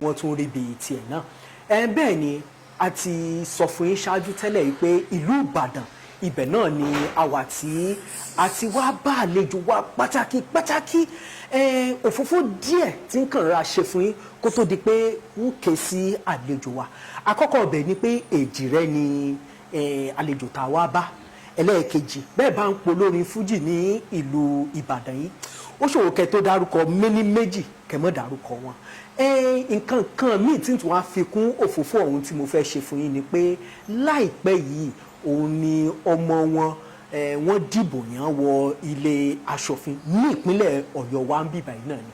wọ́n tún rí bíi tiẹ̀ náà bẹ́ẹ̀ ni a ti sọ fún yín ṣáájú tẹ́lẹ̀ yìí pé ìlú Ìbàdàn ibẹ̀ náà ni àwa tí a ti wá bá àlejò wa pàtàkì òfófó díẹ̀ tí ń kàn ra ṣe fún yín kó tó di pé ń ké sí àlejò wa àkọ́kọ́ ọbẹ̀ ni pé Èjìrẹ́ ni àlejò tá a wá bá ẹlẹ́ẹ̀kejì bẹ́ẹ̀ bá ń polórin fújì ní ìlú Ìbàdàn yìí ó ṣòro kẹ́ tó dárúkọ méní méjì kẹ́ mọ́ dárúkọ wọn nǹkan kan míì tí tí wọ́n á fi kún òfófó ọ̀hún tí mo fẹ́ ṣe fún yín ni pé láìpẹ́ yìí òun ni ọmọ wọn wọ́n dìbò yàn wọ ilé aṣòfin ní ìpínlẹ̀ Ọ̀yọ́ wa ń bì báyìí náà ni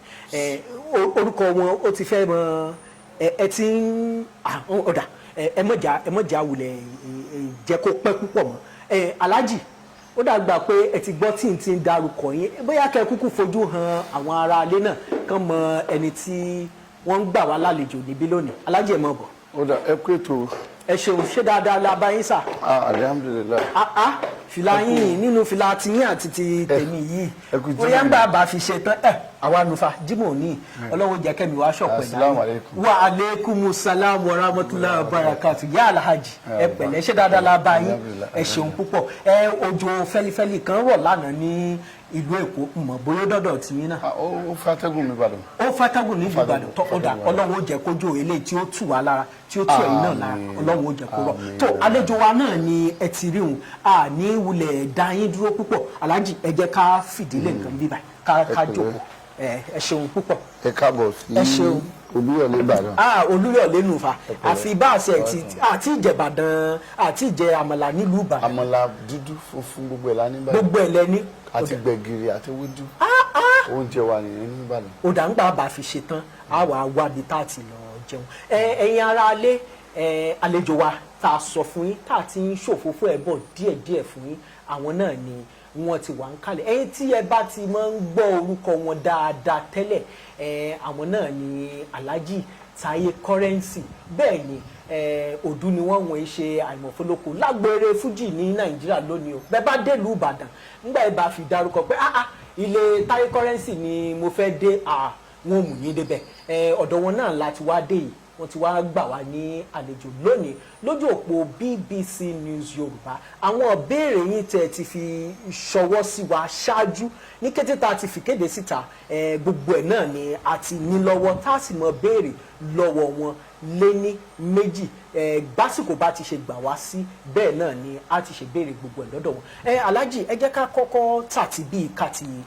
orúkọ wọn ó ti fẹ́ mọ ẹ ti ń ọ̀dà ẹ mọ̀jà wulẹ̀ jẹ́ kó pẹ́ púpọ̀ mọ́ Alhaji ó dàgbà pé ẹ ti gbọ́ tí n ti ń darúkọ yín bóyá kẹ́ kúkú fojú hàn àwọn ará ilé náà kàn mọ ẹni tí wọ́n ń gbà wá lálejò níbí lónìí Alhaji ẹ̀ mọ̀ bọ̀. ó dà ẹ kú ètò. ẹ ṣeun ṣé dáadáa la bá yín sà. alhamdulilayi. fìlà yín nínú fìlà tiyín àti ti tèmi yìí bóyá ń bá a fi ṣe tán àwa nufa Jímọ̀ ní Ọlọ́run jẹ́ kẹ́mi wá ṣọ̀pọ̀ ẹ̀ láyé wa aleykum salaam wa rahmatulahi wa barakatu ya Alhaji ẹ pẹ̀lẹ́ ṣé dáadáa la bá yín ẹ ṣeun púpọ̀ òjò fẹ́lifẹ́li kan rọ̀ lánàá ní ìlú Èkó mọ̀ bóyá dọ́dọ̀ tí yín náà. ó fàtẹ́gùn ní Ìbàdàn. ó fàtẹ́gùn ní Ìbàdàn tó ọ̀dà Ọlọ́run ó jẹ́ kójú eléyìí tí ó tù wá lára tí ó tù ẹ̀yin náà lára Ọlọ́run ó jẹ́ kó rọ̀ tó àlejò wa náà ni ẹ ti rí òun ní wulẹ̀ dá yín dúró púpọ̀ Alhaji ẹ jẹ́ ká fìdílé nǹkan bíbá ká jókòó ẹ ṣeun púpọ̀. ẹ káàbọ̀ sí Olúyọ̀lé Ìbàdàn. Olúyọ̀lé nùfà àfi bá a ṣe àti ìjẹ̀bàdàn àti ìjẹ àmàlà nílùú Ìbàdàn. àmàlà dúdú funfun gbogbo ẹ̀ lá ní Ìbàdàn. gbogbo ẹ̀ lẹ́ni. àti gbẹ̀gìrì àti ewédú. oúnjẹ wa nìyẹn ní Ìbàdàn. ó dà ń gbà bá a fi ṣe tán a wà wábi tá a ti lọ jẹun. ẹ̀yin ará alé àlejò wa tá a sọ fún yín tá a ti ń ṣòfófó ẹ̀ bọ̀ díẹ̀díẹ̀ fún yín àwọn náà ni wọ́n ti wà ń kalẹ̀ ẹ̀yin tí ẹ bá ti máa ń gbọ́ orúkọ wọn dáadáa tẹ́lẹ̀ àwọn náà ni Alhaji Taye Currency bẹ́ẹ̀ ni òdú ni wọ́n ṣe àìmọ̀fólókò lágbèrè fújì ní Nàìjíríà lónìí o bẹ́ẹ̀ bá délùú Ìbàdàn nígbà ẹ bá fi dárúkọ pé ilé Taye Currency ni mo fẹ́ dé wọn mú yín débẹ̀ ọ̀dọ̀ wọn náà láti wá dé yìí wọ́n ti wá gbà wá ní àlejò lónìí lójú òpó BBC News Yorùbá àwọn ìbéèrè yín tẹ́ ti fi ṣọwọ́ sí wa ṣáájú ní kété tá a ti fi kéde síta gbogbo ẹ̀ náà ni a ti ní lọ́wọ́ tá a sì mọ béèrè lọ́wọ́ wọn léní méjì gbásìkò bá ti ṣe gbà wá sí bẹ́ẹ̀ náà ni a ti ṣe béèrè gbogbo ẹ̀ lọ́dọ̀ wọn. Alhaji ẹ jẹ́ ká kọ́kọ́ tàti bíi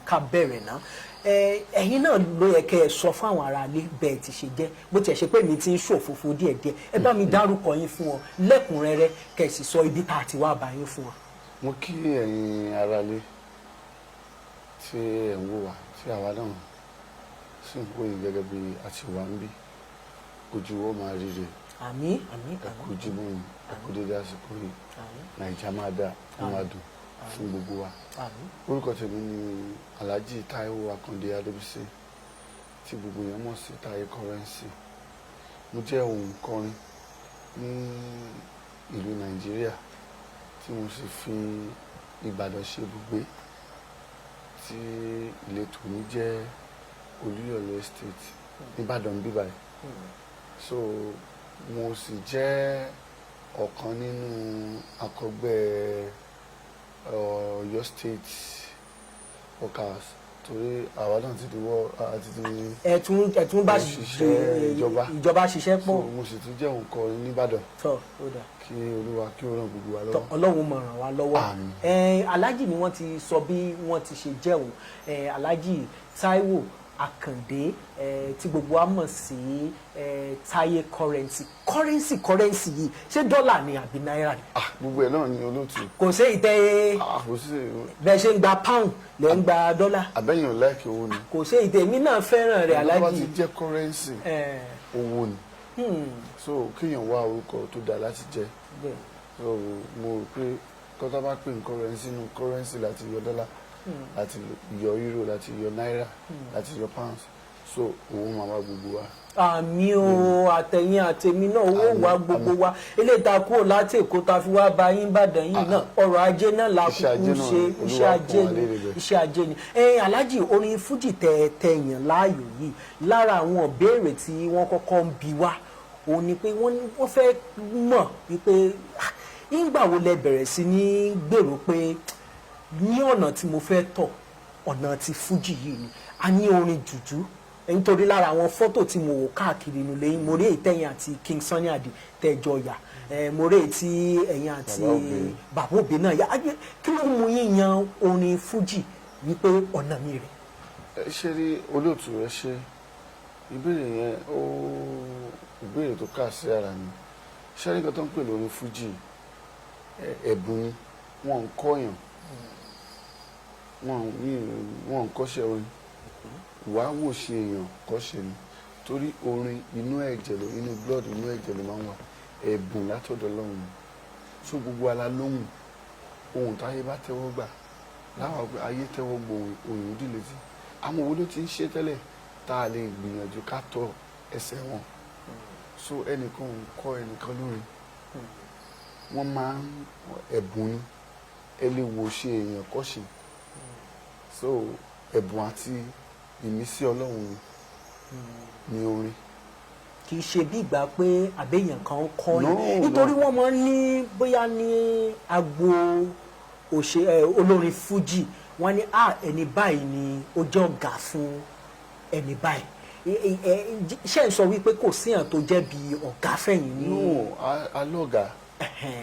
ká bẹ̀rẹ̀ náà ẹ̀yin náà ló yẹ kẹ́ ẹ sọ fún àwọn ará ilé bẹ́ẹ̀ ti ṣe jẹ́ bó tiẹ̀ ṣe pé mi ti ń ṣòfófó díẹ̀díẹ̀ ẹ bá mi dárúkọ yín fún wọn lẹ́kùnrẹ́rẹ́ kẹ́ ẹ sì sọ ibi tá a ti wá bá yín fún wọn. mo kí ẹ̀yin ará ilé tí ẹ̀ ń wò wá tí àwa náà sì ń wò yín gẹ́gẹ́ bí a ti wà ń bí ojú wo máa ríre àmín ẹ̀kú jímọ̀ yìí ẹ̀kú dédé àsìkò yìí Nàìjíríà máa dá máa dùn fún gbogbo wa. orúkọ tèmi ni Alhaji Taiwo Akande Adébísí tí gbogbo yẹn mọ̀ sí Taye Currency. mo jẹ́ òǹkọrin ní ìlú Nàìjíríà tí mo sì fi Ìbàdàn ṣe ibùgbé tí ìletò mi jẹ́ Olúyọ̀lé Estate Ìbàdàn bíbáyìí. so mo sì jẹ́ ọ̀kan nínú akọgbẹ́ Ọ̀yọ́ State workers torí àwa náà ti di àti ti ẹtún bá ṣiṣẹ́ ìjọba ṣiṣẹ́ pọ̀. mo sì tún jẹ́ òǹkọrin nìbàdàn. kí Olúwa kí ó ràn gbogbo wa lọ́wọ́. Ọlọ́run máa ràn wá lọ́wọ́. Alhaji ni wọ́n ti sọ bí wọ́n ti ṣe jẹun Alhaji Taiwo Akande tí gbogbo wa mọ̀ sí Taye Currency yìí ṣé dọ́là ni àbí náírà ni. gbogbo ẹ̀ náà ni olóòtú. kò sí ìtẹ́ bẹ́ẹ̀ ṣe ń gba pound lẹ́ ń gba dọ́là. àbẹ́yìn láìkí owó ni. kò sí ìtẹ́ mi náà fẹ́ràn rẹ̀ Alhaji. tó bá ti jẹ́ currency owó ni so kéèyàn wá orúkọ tó dáa láti jẹ́ so mo rò pé tọ́tà bá pè ní currency láti yọ dọ́là láti yọ euro láti yọ náírà láti yọ pounds so owó máa wá gbogbo wa. àmì o àtẹ̀yìn àtẹ̀mí náà owó wa gbogbo wa eléyìí ta kúrò láti Èkó ta fi wá ba yín Ìbàdàn yìí náà ọrọ̀ ajé náà la kúkú ṣe iṣẹ́ ajé ni. Alhaji, orin fújì tẹ̀yàn láàyò yìí lára àwọn ìbéèrè tí wọ́n kọ́kọ́ ń bi wá òun ni pé wọ́n fẹ́ mọ̀ wípé ìgbà wo lẹ bẹ̀rẹ̀ sí ní gbèrò pé ní ọ̀nà tí mo fẹ́ tọ̀ ọ̀nà ti fújì yìí ni a ní orin jùjú nítorí lára àwọn fọ́tò tí mo wò káàkiri inú lẹ́yìn mo rí ìtẹ̀yìn àti King Sunny Adé tẹ́jọ yà mo rí ti ẹ̀yìn àti bàbá òbí náà yà kí ló mú yín yan orin fújì wípé ọ̀nà mi rè. ṣe rí olóòtú rẹ ṣe ìbéèrè yẹn ó ìbéèrè tó kà sí ara ni ṣé nǹkan tó ń pè lórí fújì ẹ̀bùn ni wọ́n ń kọ́yàn wọ́n ń kọ́ṣẹ́ orin wàá wò ṣe èèyàn kọ́ṣẹ́ ni torí orin inú ẹ̀jẹ̀ ló inú blood inú ẹ̀jẹ̀ ló máa ń wà ẹ̀bùn látọ̀dọ̀ Ọlọ́run so gbogbo ala lóhùn ohun táyé bá tẹ́wọ́ gbà láwọn pé ayé tẹ́wọ́ gbọ́ òyìn òdìlẹ̀ sí àwọn owó ló ti ń ṣe tẹ́lẹ̀ tá a lè gbìyànjú ká tọ ẹsẹ̀ wọn so ẹnìkan ń kọ́ ẹnìkan lórin wọ́n máa ń ẹ̀bùn ni ẹ lè wò ṣe èèyàn kọ́ṣẹ́ so ẹ̀bùn àti ìmísí Ọlọ́run ni orin. kì í ṣe bí ìgbà pé àbẹ̀yàn kan kọ́ yìí nítorí wọ́n máa ń ní bóyá ní agbo olórin fújì wọ́n ní ẹni báyìí ni ó jẹ́ ọ̀gá fún ẹni báyìí ṣé ń sọ wípé kò síyàn tó jẹ́ bí ọ̀gá fẹ̀yìn ní. no alọ́gà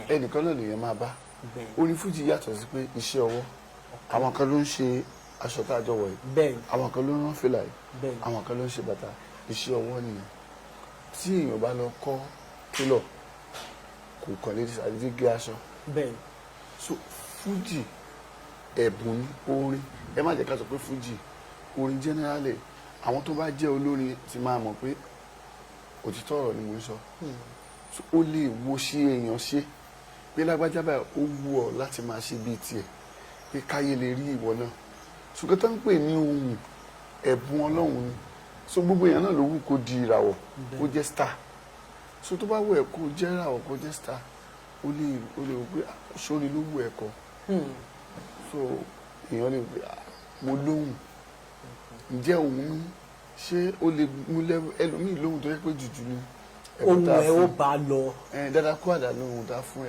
ẹnìkan náà lèèyàn máa bá orin fújì yàtọ̀ sí pé iṣẹ́ ọwọ́ àwọn kan ló ń ṣe aṣọ tá a jọ wọ̀ yìí àwọn kan ló ń rán fìlà yìí àwọn kan ló ń ṣe bàtà iṣẹ́ ọwọ́ nìyẹn tí èèyàn bá lọ kọ́ kílọ̀ kò kàn lè ṣàdédé gé aṣọ so fújì ẹ̀bùn ní orin ẹ má jẹ́ ká sọ pé fújì orin generally àwọn tó bá jẹ́ olórin ti máa mọ̀ pé òtítọ́ ọ̀rọ̀ ni mo ń sọ ó lè wo ṣe èèyàn ṣe pé lágbájá báyìí ó wù ọ́ láti máa ṣe bíi tiẹ̀ pé káyé lè rí ìwọ náà ṣùgbọ́n tó ń pè ní ohun ẹ̀bùn Ọlọ́run ni so gbogbo èèyàn náà ló wù kó di ìràwọ̀ kó jẹ́ star so tó bá wù ẹ́ kó jẹ́ ìràwọ̀ kó jẹ́ star ó lè wò pé sórí ló wù ẹ́ kọ́ so èèyàn lè wò pé mo lóhùn ǹjẹ́ òun mi ṣé ó lè mú ẹlòmíì lóhùn tó yẹ pé jùjú ni ohun ẹ ó bá lọ. dáadáa kó àdá lóhùn tá fún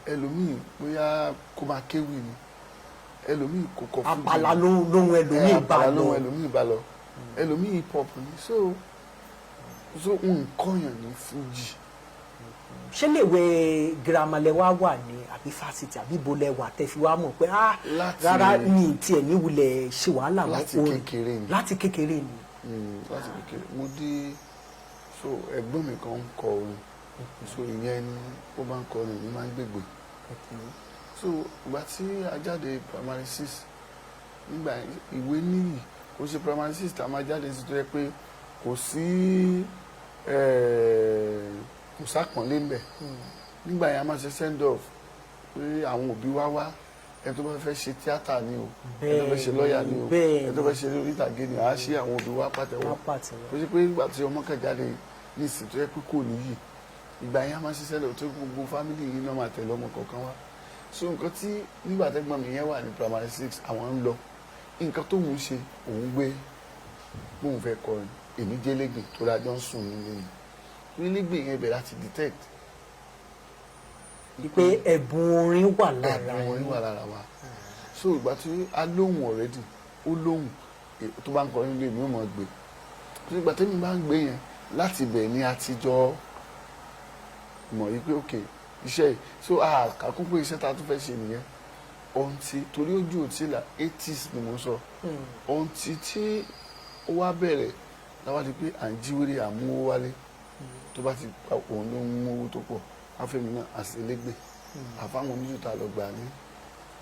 ẹlòmíì bóyá kó máa kéwì ni ẹlòmíì kò kọ fún àpàlà lóhùn ẹlòmíì bá lọ ẹlòmíì hip hop ni so nǹkan yàn ní fújì. ṣé léèwé girama lẹ wá wà ní àbí fásitì àbí ibo lẹ wà tẹ́ fi wá mọ̀ pé rárá mi tiẹ̀ níwulẹ̀ ṣe wàhálà wọn láti kékeré ni láti kékeré mo dé so ẹ̀gbọ́n mi kan ń kọ orin so ìyẹn ni ó bá ń kọ orin mi máa ń gbègbè so ìgbà tí a jáde primary 6 nígbà ìwé níyì kò ṣe primary 6 tá a máa jáde sí tó yẹ pé kò sí kò sápọ̀nlé ń bẹ̀ nígbà yẹn a máa ṣe send off pé àwọn òbí wá ẹni tó bá fẹ́ ṣe tíátà ni o ẹni tó fẹ́ ṣe lọ́ọ̀yà ni o ẹni tó fẹ́ ṣe orí ìtàgé ni à á ṣe àwọn òbí wa pàtẹ́wọ́ kò sí pé ìgbà tí ọmọ kan jáde ní ìsìn tó yẹ pé kò níyì ìgbà yẹn a máa ṣiṣẹ́ lọ tó gbogbo fámìlì yìí náà máa tẹ̀lé ọmọ kọ̀ọ̀kan wá so nǹkan tí nígbà tẹ́gbọ́n mi yẹn wà ní primary 6 àwọn ń lọ nǹkan tó ń ṣe òun gbé bóun fẹ́ kọrin èmi jẹ́ lẹ́gbẹ̀ẹ́ tó dájọ́ ń sùn nílé mi nílẹ̀gbẹ̀ yẹn bẹ̀rẹ̀ láti detect pé ẹ̀bùn orin wà lára wa so ìgbà tí a lóhùn already ó lóhùn tó bá ń kọrin nílé mi ó mọ̀ gbé so ìgbà tẹ́mi bá ń gbé yẹn láti bẹ̀ ní àtijọ́ mọ̀ yí pé ok iṣẹ́ yìí so kàkún pé iṣẹ́ ta tún fẹ́ ṣe nìyẹn ọ̀ǹtí torí ojú òtí là 80s ni mo sọ ọ̀ǹtí tí ó wá bẹ̀rẹ̀ láwá di pé à ń jíwèrè àmúwó wálé tó bá ti pa òun ló ń mú owó tó pọ̀ afẹ́mi náà àṣelégbè àfáwọn oníjù ta lọ gbà ní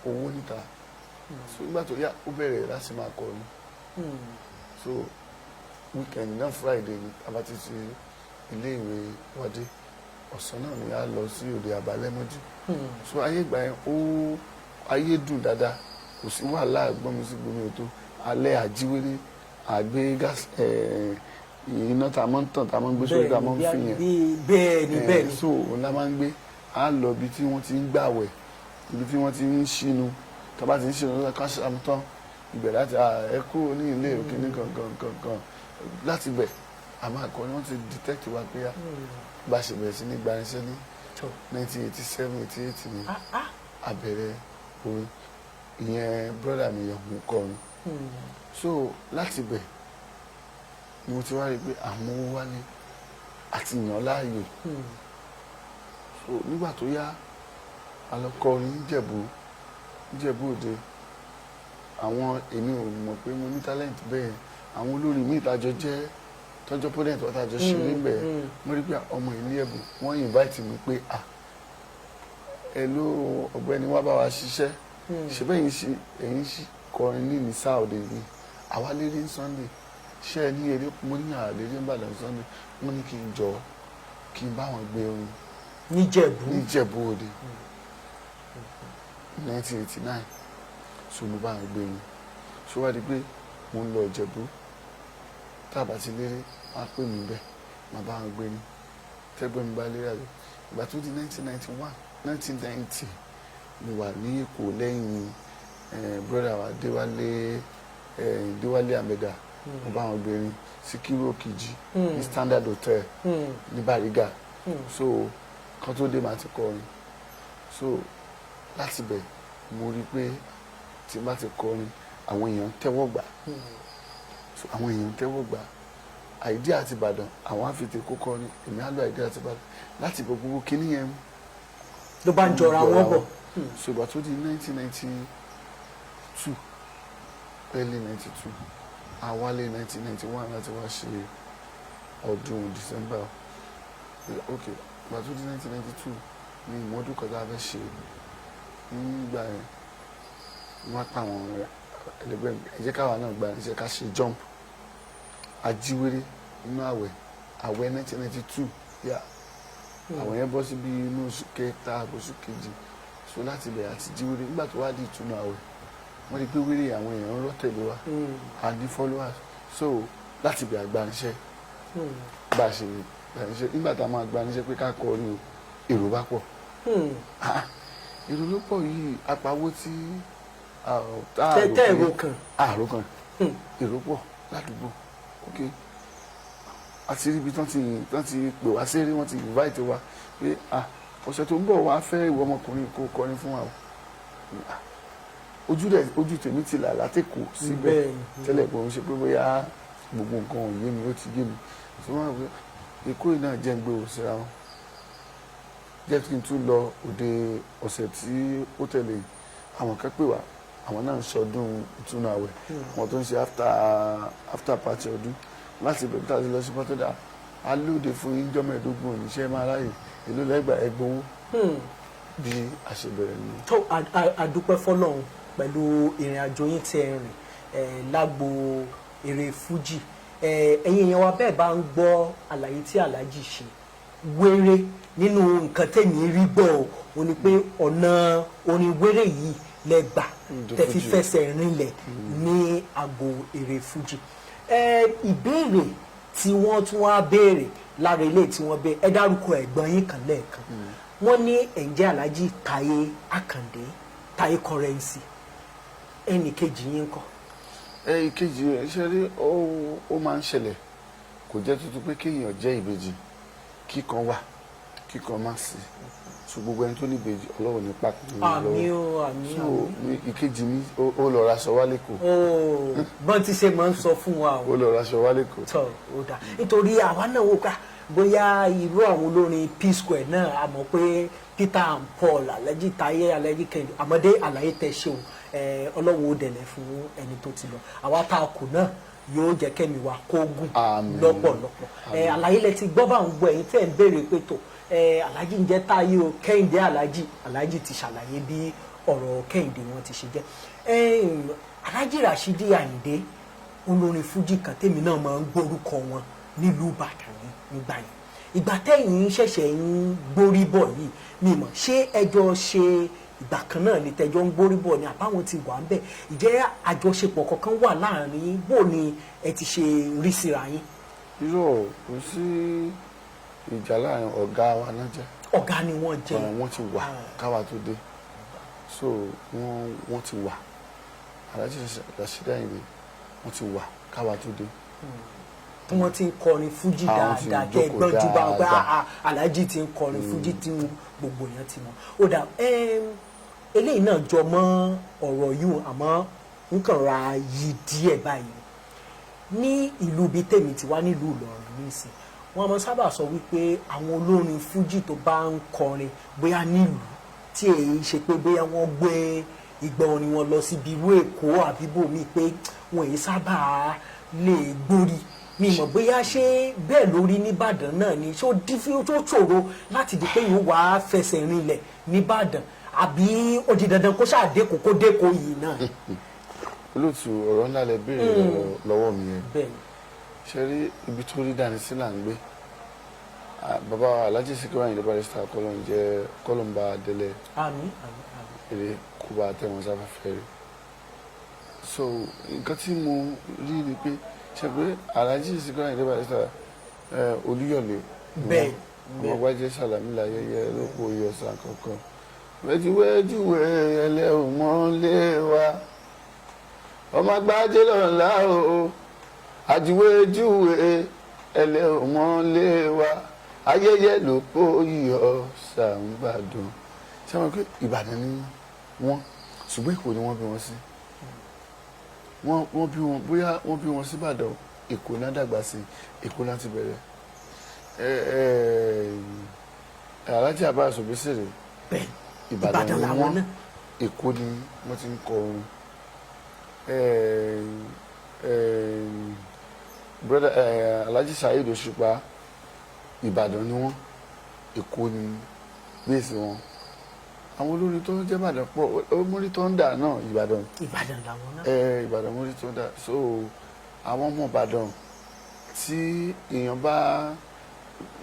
owó níta so nígbà tó yá ó bẹ̀rẹ̀ láti máa kọrin so weekend náà Friday ni a bá ti ṣe ilé ìwé wọdé ọ̀sán náà ni a lọ sí òde àbálẹ́mọ́jú so ayé ìgbà yẹn ayé dùn dáadáa kò sí wàhálà gbọ́n mi sí gbomi ètò alẹ́ àjíwèrè àgbé gas iná tá a máa ń tàn tá a máa ń gbé sórí tá a máa ń fi yẹn bẹ́ẹ̀ ni so òun la máa ń gbé á lọ ibi tí wọ́n ti ń gbàwẹ̀ ibi tí wọ́n ti ń ṣínu tá a bá ti ń ṣínu lọ́dọ̀ ká ṣàmùtán ibẹ̀ láti ẹ kúrò ní ilé òkìní kankan láti bẹ̀ àmọ́ àkọ́ni wọ́n ti detect wa pé bá a ṣe bẹ̀rẹ̀ sí ní gbanisẹ́ ní 1987 88 ni àbẹ̀rẹ̀ orin ìyẹn brother mi yàn mú kọrin so láti bẹ̀ ni mo ti wá rí i pé àwọn owó wálé àti yàn láàyò so nígbà tó yá a lọ kọrin Ìjẹ̀bú Òde àwọn èmi ò mọ̀ pé mo ní talent bẹ́ẹ̀ àwọn olórin mi ìtajọ jẹ́ tọ́jọ́ pọ́dẹ̀ǹt ọ̀tàjọ ṣe níbẹ̀ mo rí pé ọmọ ilé ẹ̀bùn wọ́n invite mi pé ẹ ló ọ̀gbẹ́ni wá bá wa ṣiṣẹ́ ṣe bẹ́ẹ̀ ẹ̀yin kọrin ní nìsá òde yìí àwa lérí ní Sunday ṣé ẹ ní eré mo ní àlérí ń bàdàn Sunday mo ní kí n jọ kí n bá wọn gbé orin níjẹ̀bú Òde 1989 so mo bá wọn gbé orin so wá di pé mo ń lọ Ìjẹ̀bú tábà ti léré wọ́n á pè mí bẹ́ẹ̀ màá bá wọn gbé ní tẹ́gbẹ́ mi bá lérè àjọ ìgbà tó di 1990 mo wà ní Èkó lẹ́yìn brother wa Déwálé Àmẹ́dà mo bá wọn gbé ní Síkírù Òkìjì ní Standard Hotel ní Bàrígà so kan tó dé màá ti kọrin so láti bẹ̀ mo rí pé tí n bá ti kọrin àwọn èèyàn tẹ́wọ́ gbà àwọn èèyàn tẹ́wọ́ gbà àìdí àti Ìbàdàn àwọn àfitè kókó ni èmi á lọ àìdí àti Ìbàdàn láti gbogbo kíní yẹn ló bá ń jọra wọn bọ̀. ṣùgbọ́n tó di 1992 early 92 àwálé 1991 láti wá ṣe ọdún December ok ìgbà tó di 1992 ní ìmọ̀ọ́dún kan tá a fẹ́ ṣe nígbà yẹn wọ́n pa àwọn ẹlẹgbẹ́ mi ẹ jẹ́ káwa náà gba iṣẹ́ ká ṣe jump ajíwèrè inú àwẹ̀ 1992 yà àwọn yẹn bọ́ sí bí inú oṣù kẹta oṣù kejì so láti bẹ̀rẹ̀ àti jíwèrè nígbà tó wá di ìtúnu àwẹ̀ wọ́n rí pé wéré àwọn èèyàn ń rọ́tẹ̀lé wa and the followers so láti bẹ̀rẹ̀ agbanisẹ́ bá a ṣe gbanisẹ́ nígbà tá a máa gbanisẹ́ pé ká kọ orin èrò bá pọ̀ èrò ló pọ̀ yìí apawó tí èrò kan èrò pọ̀ ládùúgbò ok àti ibi tán ti pè wá sí eré wọ́n ti invite wa pé ọ̀sẹ̀ tó ń bọ̀ wá fẹ́ ìwọ ọmọkùnrin kó kọrin fún wa ojú tèmi ti là látẹ̀kọ̀ síbẹ̀ tẹ́lẹ̀ pé òun ṣe pé bóyá gbogbo nǹkan ò yé mi ó ti yé mi tí wọ́n rò pé Èkó yìí náà jẹ́ ń gbé òsèrà wọn jẹ́ kí n tún lọ òde ọ̀sẹ̀ tí ó tẹ̀lé àwọn kan pè wá àwọn náà ń ṣọdún ìtúnu àwẹ̀ wọn tó ń ṣe after party ọdún láti bẹ̀rẹ̀ tá a ti lọ sí pátọ́dà alóde fún yín jọ́ mẹ́ẹ̀ẹ́dógún oníṣẹ́ máa ráyè èló lẹ́gbàá ẹgbowó bí a ṣe bẹ̀rẹ̀ nìyẹn. tó àdúpẹ́ fọlọ́run pẹ̀lú ìrìn àjò yín tí ẹ rìn lágbo eré fújì ẹ̀yin èèyàn wa bẹ́ẹ̀ bá ń gbọ́ àlàyé tí Alhaji ṣe wéré nínú nǹkan tẹ̀yìn rí gbọ́ ò ní pé ọ̀nà orin wéré yìí lẹ́gbà tẹ́ fi fẹsẹ̀ rinlẹ̀ ní agbo eré fújì ìbéèrè tí wọ́n tún wá béèrè lára ilé tí wọ́n béèrè ẹ dárúkọ ẹ̀gbọ́n yín kan lẹ́ẹ̀kan wọ́n ní ẹ̀ǹjẹ́ Alhaji Taye Àkàndé Taye Currency ẹnì kejì yín kọ́. ìkejì rẹ̀ ṣe rí ó máa ń ṣẹlẹ̀ kò jẹ́ tuntun pé kéèyàn jẹ́ ìbejì kíkan wà kíkan má sí so gbogbo ẹni tó ní ìbejì Ọlọ́run ní pàtó ní lọ́wọ́ so ìkejì mi ó lọ raṣọ wálé kò. bọ́n ti ṣe máa ń sọ fún wa ó lọ raṣọ wálé kò. tọ́ ó dà nítorí àwa náà wò ká bóyá irú àwọn olórin P-Square náà a mọ̀ pé Peter and Paul Alhaji Taye Alhaji Kẹ́hìndé àmọ́dé àlàyé tẹ̀ ṣeun Ọlọ́run ó dẹ̀lẹ̀ fún ẹni tó ti lọ àwa tá a kù náà yóò jẹ́ kẹ́mi wa kó gùn lọ́pọ̀lọpọ̀ àlàyé lẹ ti gbọ́ bá ń gbọ́ ẹ̀yin tẹ́ ń béèrè pé tó Alhaji ń jẹ́ Taye o Kẹ́hìndé Alhaji ti ṣàlàyé bí ọ̀rọ̀ Kẹ́hìndé wọn ti ṣe jẹ́ Alhaji Rashidi Ayinde olórin fújì kan tèmi náà máa ń gbórúkọ wọn nílùú Ìbàdàn nígbà yẹn ìgbà tẹ́yìn ṣẹ̀ṣẹ̀ ń gbórí bọ̀ yìí mi mọ̀ ṣé ẹjọ́ ṣe ìgbà kan náà ni tẹjọ́ ń gbórí bọ̀ ni àbáwọn ti wà ń bẹ̀ ìjẹ́ àjọṣepọ̀ kankan wà láàrin bó ni ẹ ti ṣe rí síra yín. irọ́ kò sí ìjà láàrin ọ̀gá wa náà jẹ́. ọ̀gá ni wọ́n jẹ́. wọ́n ti wà káwa tó dé so wọ́n ti wà Alhaji Rasheed Ayinde wọ́n ti wà káwa tó dé. wọ́n ti ń kọrin fújì dáadáa kẹ́ gbọ́njú bá wọn pé Alhaji ti ń kọrin fújì tí gbogbo èèyàn ti mọ̀. ó dà eléyìí náà jọ mọ́ ọ̀rọ̀ yìí àmọ́ nǹkan ra yí díẹ̀ báyìí ní ìlú bíi tèmi ti wá nílùú Ìlọrin nísìn wọ́n máa sábà sọ wípé àwọn olórin fújì tó bá ń kọrin bóyá nílùú tí èyí ṣe pé bóyá wọ́n gbé ìgbà orin wọn lọ síbi irú Èkó àbí bòmíì pé wọn èyí sábà lè gbórí mi mọ̀ bóyá ṣé bẹ́ẹ̀ lórí nìbàdàn náà ni ṣó ṣòro láti di pé yóò wá fẹsẹ̀ rinlẹ̀ nìbàdàn àbí ó di dandan kó ṣáà dẹ́kun kó dẹ́kun yìí náà. olóòtú ọ̀rọ̀ ńlá lẹ béèrè lọ́wọ́ mi yẹn ṣe rí ibi tó rí dání sí là ń gbé bàbá Alhaji Sikiru Ayinde Barrister kọ́lọ́mbà délẹ̀ èrè kúbà tẹ̀wọ̀n sáfẹ́fẹ́ rẹ̀ so nǹkan tí mo rí ni pé ṣe pé Alhaji Sikiru Ayinde Barrister Olúyọ̀lé ọmọ wájẹ́ Sàlámì láyẹyẹ lóko ìyọ̀sán kankan wẹ́júwẹ́júwẹ́ ẹlẹ́wọ̀mọ́lé wa ọmọ agbájé lọ́la o àjúwẹ́júwẹ́ ẹlẹ́wọ̀mọ́lé wa ayẹyẹ lóko ìyọ̀sán Ìbàdàn ṣé wọn pé Ìbàdàn ni wọn ṣùgbọ́n Èkó ni wọ́n bí wọn sí wọ́n bí wọn bóyá wọ́n bí wọn sí Ìbàdàn Èkó náà dàgbà sí Èkó láti bẹ̀rẹ̀ Alhaji Abbas Obesere Ìbàdàn ni wọ́n Èkó ni wọ́n ti ń kọ orin brother Alhaji Saheed Òṣùpá Ìbàdàn ni wọ́n Èkó ni bẹ́ẹ̀sì wọn àwọn olórin tó ń jẹ́ Ìbàdàn pọ̀ mórí tó ń dà náà Ìbàdàn làwọn náà Ìbàdàn mórí tó ń dà so àwọn ọmọ Ìbàdàn tí èèyàn bá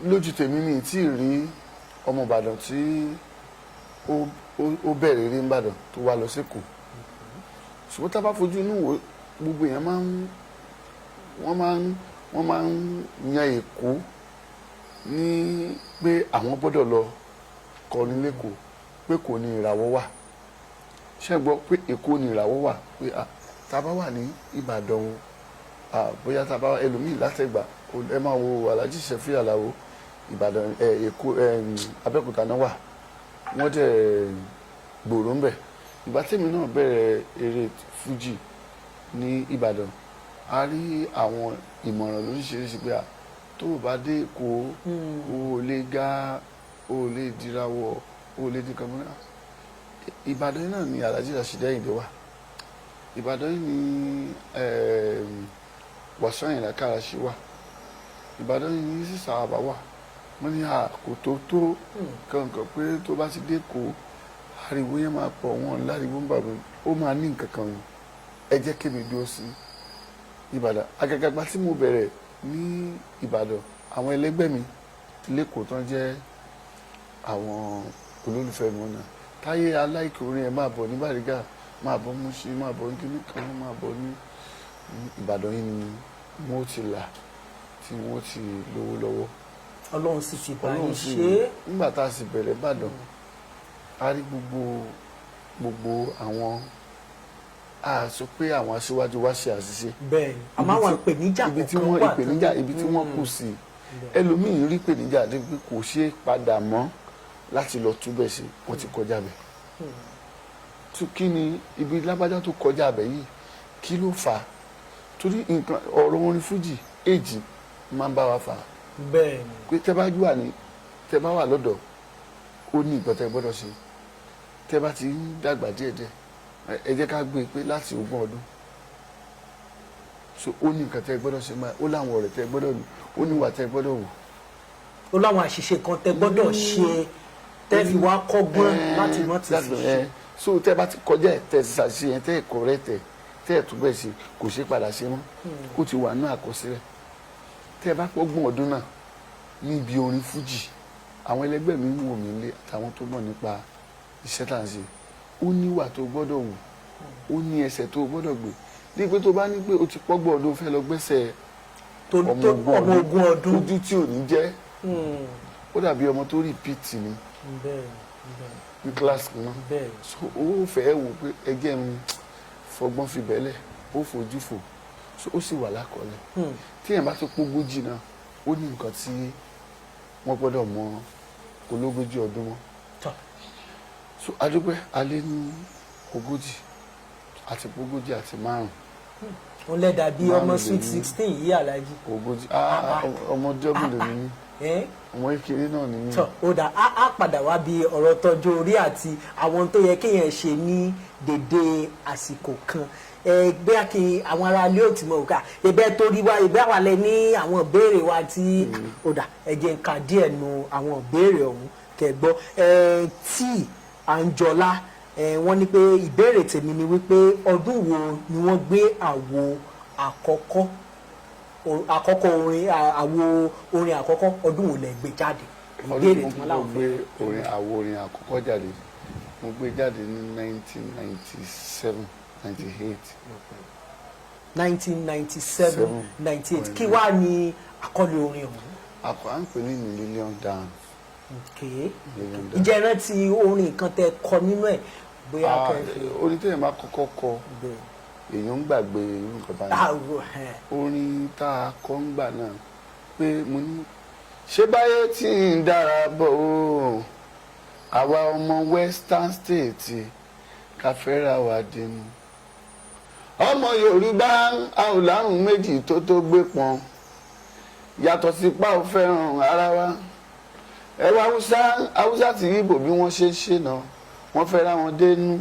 lójú tèmi ní tí ì rí ọmọ Ìbàdàn tí ó bẹ̀rẹ̀ rí Ìbàdàn tó wá lọ sẹ́kọ̀ọ́ ṣùgbọ́n tá a bá fojú inú wo gbogbo èèyàn wọ́n máa ń yan Èkó ní pé àwọn gbọ́dọ̀ lọ kọrin lẹ́kọ̀ọ́ pé kò ní ìràwọ̀ wà ṣé gbọ́ pé Èkó ní ìràwọ̀ wà pé tá a bá wà ní Ìbàdàn bóyá tá a bá ẹlòmíì látẹ̀gbà ẹ máa wo Alhaji Sefi Alao Ìbàdàn Èkó Abẹ́òkúta náà wà wọ́n dẹ̀ gbòòrò ńbẹ̀ ìgbà tèmi náà bẹ̀rẹ̀ eré fújì ní Ìbàdàn a rí àwọn ìmọ̀ràn lóríṣiríṣi pé tó o bá dé Èkó o ò lè ga o ò lè dirawọ o ò lè di kàmúnà Ìbàdàn náà ni Alhaji Rasheed Ayinde wà Ìbàdàn ni Wasiu Ayinde Karachi wà Ìbàdàn ni sísà àbá wà wọ́n ní kò tó kankan pé tó bá ti dé Èkó ariwo yẹn máa pọ̀ wọn láriwo ń bàbá ó máa ní nǹkan kan yìí ẹ jẹ́ kémi dúró sí Ìbàdàn àgàgàgbà tí mo bẹ̀rẹ̀ ní Ìbàdàn àwọn ẹlẹgbẹ́ mi lẹ́kọ̀ọ́ tán jẹ́ àwọn olólùfẹ́ mi náà Táyé aláìkè orin ẹ̀ máa bọ̀ ní Bàrígà máa bọ̀ Mùṣín máa bọ̀ ní kíní kan máa bọ̀ ní Ìbàdàn yìí ni wọ́n ti là tí wọ́n ti lówó lọ́wọ́ Ọlọ́run sì ti bá yín ṣe é nígbà tá a sì bẹ̀rẹ̀ Ìbàdàn a rí gbogbo àwọn a sọ pé àwọn aṣíwájú wa ṣe àṣìṣe bẹ́ẹ̀ àmọ́ àwọn ìpèníjà kọ̀ọ̀kan wà ibi tí wọ́n kù sí ẹlòmíì rí ìpèníjà dé pé kò ṣeé padà mọ́ láti lọ túbẹ̀ ṣe wọ́n ti kọjá bẹ̀ tún kí ni ibi lágbájá tó kọjá bẹ̀ yìí kí ló fà á torí nǹkan ọ̀rọ̀ orin fújì èjì máa ń bá wa fà á bẹ́ẹ̀ ni pé tẹ́ bá wà lọ́dọ̀ ó ní nǹkan tẹ́ gbọ́dọ̀ ṣe tẹ́ bá ti ń dàgbà díẹ̀díẹ̀ ẹ jẹ́ ká gbé pé láti 20 ọdún so ó ní nǹkan tẹ́ gbọ́dọ̀ ṣe máa ó láwọn ọ̀rẹ́ tẹ́ gbọ́dọ̀ ní ó níwà tẹ́ gbọ́dọ̀ wò. ó láwọn àṣìṣe kan tẹ́ gbọ́dọ̀ ṣe tẹ́ fi wá kọ́gbọ́n láti mọ́ ti fi ṣe. so tẹ́ bá ti kọjá ẹ̀ tẹ́ ti ṣàṣìṣe yẹn tẹ́ ẹ̀kọ́ rẹ̀ tẹ́ ẹ̀ túbẹ̀ ṣe kò ṣe padà ṣe mọ́ ó ti wà ní àkọsílẹ̀ tẹ́ bá pọ́gbọ̀n ọdún náà níbi orin fújì àwọn ẹlẹgbẹ́ mi ń wò mí lé àtàwọn tó mọ̀ nípa iṣẹ́ tá à ń ṣe ó níwà tó gbọ́dọ̀ wù ó ní ẹsẹ̀ tó gbọ́dọ̀ gbé ní pé tó bá ní pé o ti pọ́gbọ́n ọdún fẹ́ lọ gbẹ́sẹ̀ ọmọ ogún ọdún ojú tí ò ní jẹ́ ó dàbí ọmọ tó repeat ni ní kíláàsì náà so ó fẹ́ wò pé ẹgẹ́ mi fọgbọ́n fi bẹ́lẹ̀ ó fojú fò so ó sì wà lákọọ́lẹ̀ tí èèyàn bá tó pógójì náà ó ní nǹkan tí wọ́n gbọ́dọ̀ mọ ológójì ọdún mọ́ so adúpẹ́ alẹ́ ní ogójì àti pógójì àti márùn. ó lẹ́dà bí ọmọ sweet 16 yìí alájí. ogójì ọmọ jọ́bù lèmi ní ọmọ ìkéré náà ní mí. ó dà á padà wá bí ọ̀rọ̀ tọ́jú orí àti àwọn tó yẹ kéèyàn ṣe ní dédé àsìkò kan ẹgbẹ́ kí àwọn ará ilé ò tí mọ̀ ká ẹgbẹ́ tó rí wá ẹgbẹ́ àwàlẹ̀ ní àwọn ìbéèrè wa tí ó dà ẹ̀jẹ̀ ń ka díẹ̀ nu àwọn ìbéèrè ọ̀hún kẹgbọ́ tí Àǹjọlá wọ́n ní pé ìbéèrè tèmi ni wípé ọdún wo ni wọ́n gbé àwo àkọ́kọ́ orin àkọ́kọ́ ọdún wo lẹ gbé jáde ìbéèrè tí wọ́n láwọn fẹ́. àwo orin àkọ́kọ́ jáde mo gbé jáde ní 1997 98. 1997 98 kí wàá ní àkọlé orin ọ̀hún. à ń pè ní Million Dance. Ǹjẹ́ ẹ rántí orin kan tẹ kọ nínú ẹ̀ bóyá kẹfì. orin tẹ́yìn bá kọ́kọ́ kọ èèyàn ń gbàgbé irú nǹkan báyìí. orin tá a kọ́ ń gbà náà pé mo ní ṣé báyé tí ń dára bọ̀ o àwa ọmọ Western State ká fẹ́ra wa dínú ọmọ Yorùbá a ò lárùn méjì tó gbé pọn yàtọ̀ sí pa ò fẹ́ràn ara wa ẹwà haúsá ti yíbò bí wọ́n ṣe náà wọ́n fẹ́ra wọn dénú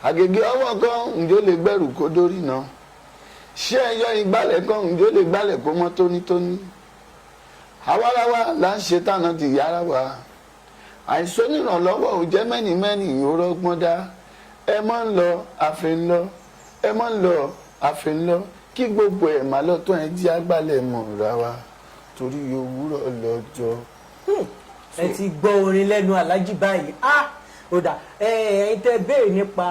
àgègè ọwọ́ kan ǹjọ́ lè gbẹ̀rù kó dórí náà ṣé ẹyọ ìgbálẹ̀ kan ǹjọ́ lè gbálẹ̀ kó mọ́ tónítóní àwarawa là ń ṣe tànà di yàrá wa àìsàn onírànlọ́wọ́ ò jẹ́ mẹ́nìmẹ́nì ìhòòrọ́gbọ́n dá ẹ mọ́ ń lọ àfin lọ ẹ mọ́ ń lọ àfin lọ kí gbogbo ẹ̀ má lọ tó ẹ jí agbálẹ̀ mọ̀ ra wa torí òwúrọ̀ lọ́jọ́. ẹ ti gbọ́ orin lẹ́nu alájí báyìí ó dà ẹ̀yin tẹ́ béèrè nípa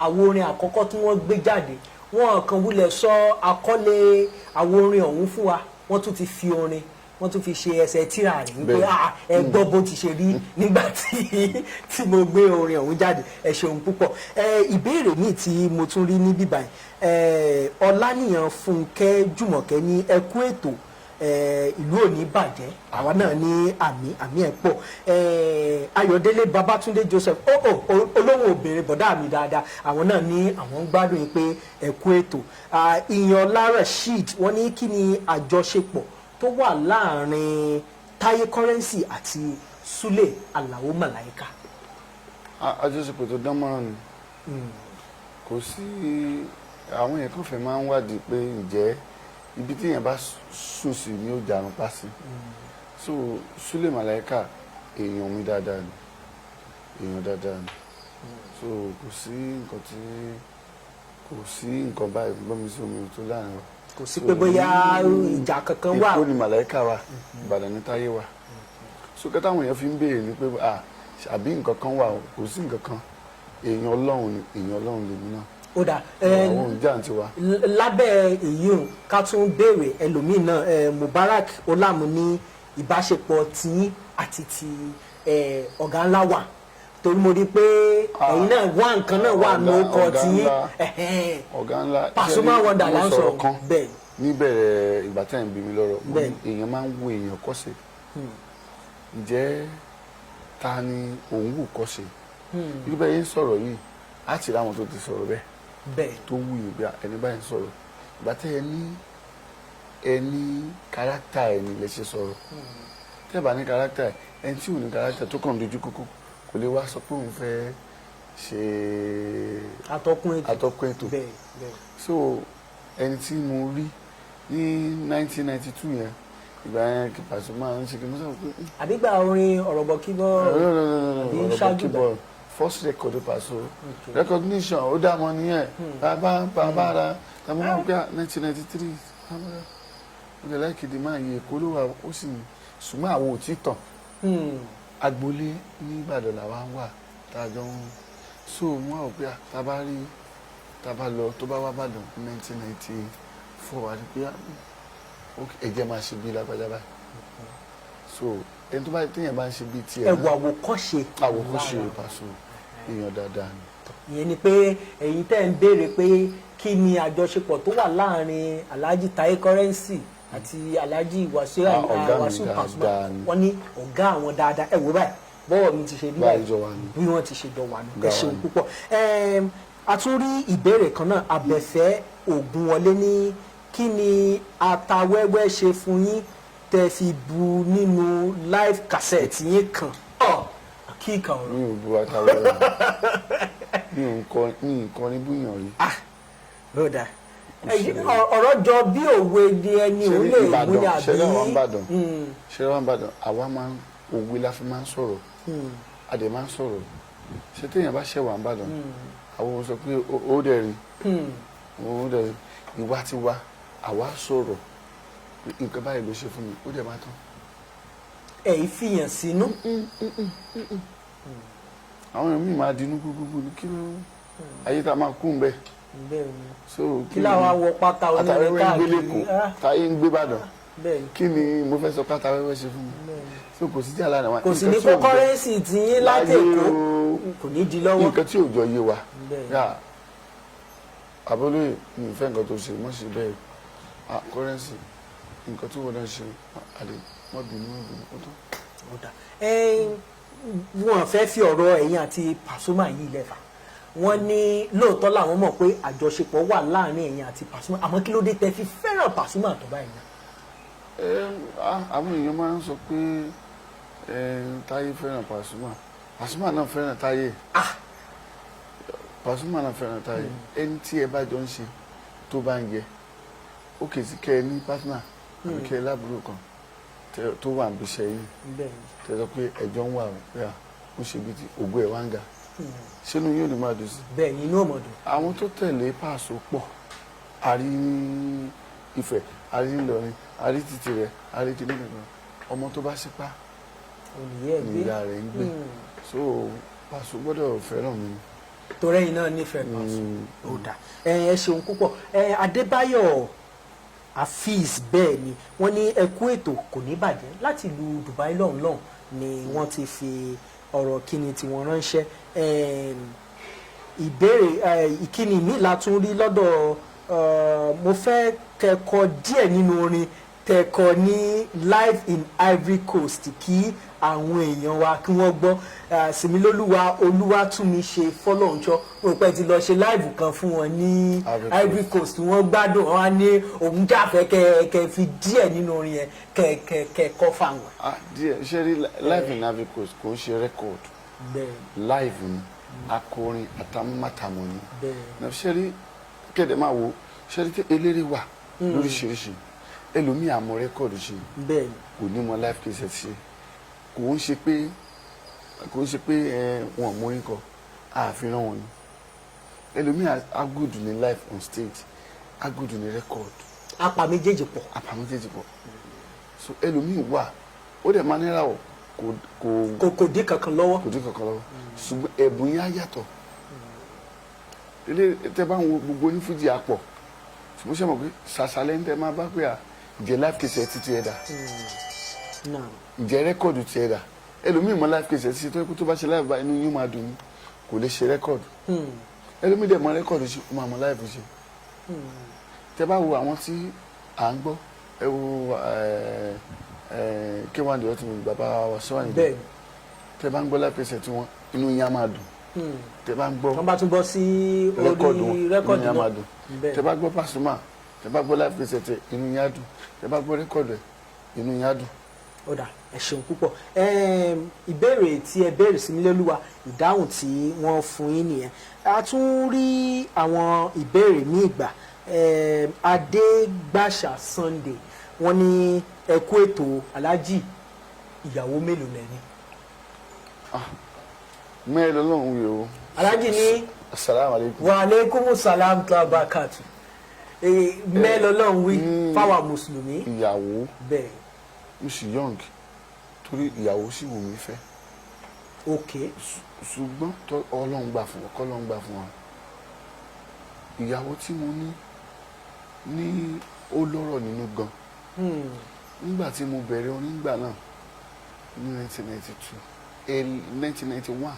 àwo orin àkọ́kọ́ tí wọ́n gbé jáde wọ́n kàn wúlẹ̀ sọ àkọlé àwo orin ọ̀hún fún wa wọ́n tún ti fi orin wọ́n tún fi ṣe ẹsẹ̀ tíra rẹ̀ wípé ẹ gbọ́ bó ti ṣe rí nígbà tí mo gbé orin ọ̀hún jáde ẹ ṣeun púpọ̀. ìbéèrè míì tí mo tún rí ní bíbáyìí Ọláníyàn Fúnkẹ́ Jùmọ̀kẹ́ ní ẹ kú ètò ìlú ò ní bàjẹ́ àwa náà ní àmì ẹ̀ pọ̀ Ayọ̀délé Babátúndé Joseph olóhùn obìnrin bọ̀dá mi dáadáa àwọn náà ní àwọn ń gbádùn yín pé ẹ kú ètò Ìyànlá Rasheed wọ́n ní kí ni àjọṣepọ̀ tó wà láàrin Taye Currency àti Sule Alao Malaika. àjọṣepọ̀ tó dán mọ́ràn ni kò sí àwọn èèyàn kan fẹ́ máa ń wádìí pé ǹjẹ́ ibi tí èèyàn bá sùn sí ni ó jarun pa sí so Sule Malaika èèyàn mi dáadáa ni èèyàn dáadáa ni so kò sí nǹkan báyìí gbọ́n mi sí omi tó láàrin wa kò sí pé bóyá ìjà kankan wà. Èkó ni Malaika wà Ìbàdàn ní Táyé wà so kẹta àwọn èèyàn fi ń béèrè ni pé àbí nǹkan kan wà kò sí nǹkan kan èèyàn Ọlọ́run lèmi náà. ó dà àwọn ìjà àǹtí wa. lábẹ́ èyí ò ká tún béèrè ẹlòmíì náà Mubarak Olamu ní ìbáṣepọ̀ tiyín àti ti ọ̀gá ńlá wà torí mo rí i pé ẹ̀yin náà wá nǹkan náà wà ní ọkọ̀ tiyín ọ̀gá ńlá Pasuma Wonder là ń sọ bẹ́ẹ̀. níbẹ̀rẹ̀ ìgbà tí ẹ̀ ń bí mi lọ́rọ̀ èèyàn máa ń wo èèyàn kọ́ṣe ǹjẹ́ ta ni òun wù kọ́ṣe irú bẹ́ẹ̀ yín sọ̀rọ̀ yìí á ti ráwọn tó ti sọ̀rọ̀ bẹ́ẹ̀ tó wù yìí bí ẹni báyìí sọ̀rọ̀ ìgbà tẹ́ ẹ ní kárátà ẹ̀ ní lè ṣe sọ̀rọ̀ tẹ́ ẹ bá ní kárátà ẹni tí ò ní kárátà tó kàn dojú kókó kò lè wá sọ pé òun fẹ́ ṣe atọ́kùn ètò so ẹni tí mo rí ní 1992 yẹn ìgbà yẹn kí Pasuma ń ṣe kí mo sọ pé. àbígbà orin ọ̀rọ̀bọ̀ kíbọ̀ àbí ṣáájú bọ̀ first record Paso recognition ó dá mọ́ nìyẹn bàbá ra tàbí wọn gbé 1993 ó lè láìkéde máa yẹ èkó ló wà ó sì ṣùgbọ́n àwọn ò tí tàn agboolé ní Ìbàdàn làwa wà tá a jọ ń so wọn ò pé tá a bá rí tá a bá lọ tó bá wá bàdàn 1994 wá ní pé ẹ̀jẹ̀ máa ṣe bí lágbájá báyìí so ẹni tó bá téèyàn bá ń ṣe bí tiẹ̀ ẹ̀wọ̀ àwòkọ́ṣe Paso èèyàn dáadáa ni. ìyẹn ni pé ẹ̀yin tẹ́ ń béèrè pé kí ni àjọṣepọ̀ tó wà láàrin Alhaji Taye Currency àti Alhaji Wasiu Pasuma wọ́n ní ọ̀gá àwọn dáadáa ẹ wò báyìí bọ́wọ̀ mi ti ṣe bí bí wọ́n ti ṣe jọ wà ní ẹ ṣeun púpọ̀. A tún rí ìbéèrè kan náà Abẹ́fẹ́ Ògúnwọlé ní kí ni ata wẹ́wẹ́ ṣe fún yín tẹ́ fi bu nínú live cassette yín kan kí kan ọ̀rọ̀. mi ò bu ata wẹ́wẹ́ mi ò nǹkan ní búyàn rí. lóòdà ọ̀rọ̀ jọ bí òwe ni ẹni ò lè múlẹ̀ àbí. ṣẹlẹ̀ wọn Ìbàdàn àwa máa ń òwe la fi máa ń sọ̀rọ̀ adẹ̀ máa ń sọ̀rọ̀ ṣé téèyàn bá ṣẹ̀wà Ìbàdàn àwọn sọ pé ó dẹ̀ rí ó dẹ̀ rí ìwà ti wá àwa sọ̀rọ̀ nǹkan báyìí ló ṣe fún mi ó dẹ̀ máa tán. ẹ̀yin fìyàn sínú. àwọn èèyàn míì máa dinú gbogbogbò ní kí ló ayé tá a máa kú ń bẹ. kí láwa wọ pátá onírin káàkiri Táyé ń gbé Ìbàdàn kí ni mo fẹ́ sọ pátá wẹ́wẹ́ ṣe fún mi so kò sí jà lára wa. kò sí ní kó kọ́rẹ́nsì tí yín láti Èkó kò ní di lọ́wọ́. nǹkan tí ò jọ yé wa àbólóyè mi ò fẹ́ nǹkan tó ṣe mọ́ sí bẹ́ẹ̀ kọ́rẹ́nsì nǹkan tí wọ́n náà ṣe àlè wọ́n bínú ó tán. wọ́n fẹ́ fi ọ̀rọ̀ ẹ̀yin àti Pasuma yìí lẹ́fà wọ́n ní lóòótọ́ làwọn mọ̀ pé àjọṣepọ̀ wà láàrin ẹ̀yin àti Pasuma àmọ́ kí ló dé tẹ́ fi fẹ́ràn Pasuma tó báyìí náà. àwọn èèyàn máa ń sọ pé Táyé fẹ́ràn Pasuma náà fẹ́ràn Táyé Pasuma náà fẹ́ràn Táyé ẹni tí ẹ bá jọ ń ṣe tó bá ń jẹ ó kè sí kẹ́ ẹ ní pátánà àbí kẹ́ ẹ lábúrò kan tó wà níbi iṣẹ́ yìí tẹ́ sọ pé ẹjọ́ ń wà pé ó ṣe bí ti ògbó ẹ̀ wá ń ga sínú yóò ní máa dùn sí. bẹ́ẹ̀ ni inú ọmọdé. àwọn tó tẹ̀lé Paso pọ̀ àrí ní Ifẹ̀ àrí Ìlọrin àrí títì rẹ̀ àrí kìnìún nìkan ọmọ tó bá ṣípá níyà rẹ̀ ń gbé so Paso gbọ́dọ̀ fẹ́ràn mi. torí ẹ̀yin náà nífẹ̀ẹ́ Paso ó dà ẹ ṣeun púpọ̀ Adébáyọ̀ Afeez bẹ́ẹ̀ ni wọ́n ní ẹkú ètò kò ní bàjẹ́ láti ìlú Dubai lọ́hùn ni wọ́n ti fi ọ̀rọ̀ kíni tí wọ́n ránṣẹ́ ìbéèrè ìkíni mi látún rí lọ́dọ̀ mo fẹ́ kẹ́kọ̀ọ́ díẹ̀ nínú orin tẹ́kọ̀ọ́ ní live in Ivory Coast kí àwọn èèyàn wa kí wọ́n gbọ́ Sìmílólúwa Olúwatúnmiṣe Fọlọ́runṣọ́ mo pẹ́ ti lọ ṣe live kan fún wọn ní Ivory Coast wọ́n gbádùn wọn á ní òun jáfẹ́ kẹ́ fi díẹ̀ nínú orin yẹn kẹ́ kọ́ fáwọn. díẹ̀ ṣe rí live in Ivory Coast kò ń ṣe record live ni akọrin àtàmọ́tàmọ́ ni ṣe rí kẹ́dẹ̀ máa wo ṣe rí eléré wà lóríṣiríṣi ẹlòmíì àmọ́ rẹ́kọ̀dù ṣe kò ní mọ live cassette ṣe kò ń ṣe pé wọn mọ orin kọ àfihàn wọn ni ẹlòmíì agùdù ní live on stage agùdù ní record. apá méjèèjì pọ̀. so ẹlòmíì wà ó dẹ̀ máa nira ọ̀ kò dín kankan lọ́wọ́. ṣùgbọ́n ẹ̀bùn yẹn á yàtọ̀ ilé tẹ bá ń wo gbogbo onífújì àpọ̀ ṣùgbọ́n ṣe mọ̀ pé ṣàṣàlẹ̀ ń tẹ máa bá pé ǹjẹ́ live cassette ti tiẹ̀ dà ǹjẹ́ rẹ́kọ̀dù tiẹ̀ dà ẹlòmíì mọ live cassette ti tó yẹ kó tó bá ṣe live bá inú yín máa dùn ní kò lè ṣe rẹ́kọ̀dù ẹlòmíì dẹ̀ mọ rẹ́kọ̀dù ṣe ó máa mọ live ṣe tẹ bá wo àwọn tí à ń gbọ́ ẹ wo K1 The Ultimate bàbá wa sọ́wọ́n ìgbẹ́ tẹ bá ń gbọ́ live cassette wọn inú yín á máa dùn tẹ bá ń gbọ́ wọ́n bá tún bọ́ sí orí rẹ́kọ̀dù náà tẹ bá gbọ́ Pasuma tẹ bá gbọ́ live cassette inú yín á dùn tẹ bá gbọ́ rẹ́kọ̀dù inú yín á dùn. ó dà ẹ ṣeun púpọ̀ ìbéèrè tí ẹ béèrè Sìmílólúwa ìdáhùn tí wọ́n fún yín nìyẹn a tún rí àwọn ìbéèrè míì gbà Adégbàṣà Sunday wọ́n ní ẹ kú ètò Alhaji ìyàwó mélòó lẹ́ni. mẹ́rin lọ́lọ́run wí o. Alhaji ní. asalaamualeykum. wa aleykum salaam tó abakatu. mẹ́rin lọ́lọ́run wí fáwa mùsùlùmí. ìyàwó bẹ́ẹ̀. mo sì young torí ìyàwó sì wù mí fẹ́. ṣùgbọ́n Ọlọ́run gbà fún wa ìyàwó tí mo ní ó lọ́rọ̀ nínú gan nígbà tí mo bẹ̀rẹ̀ orin gbà náà ní 1991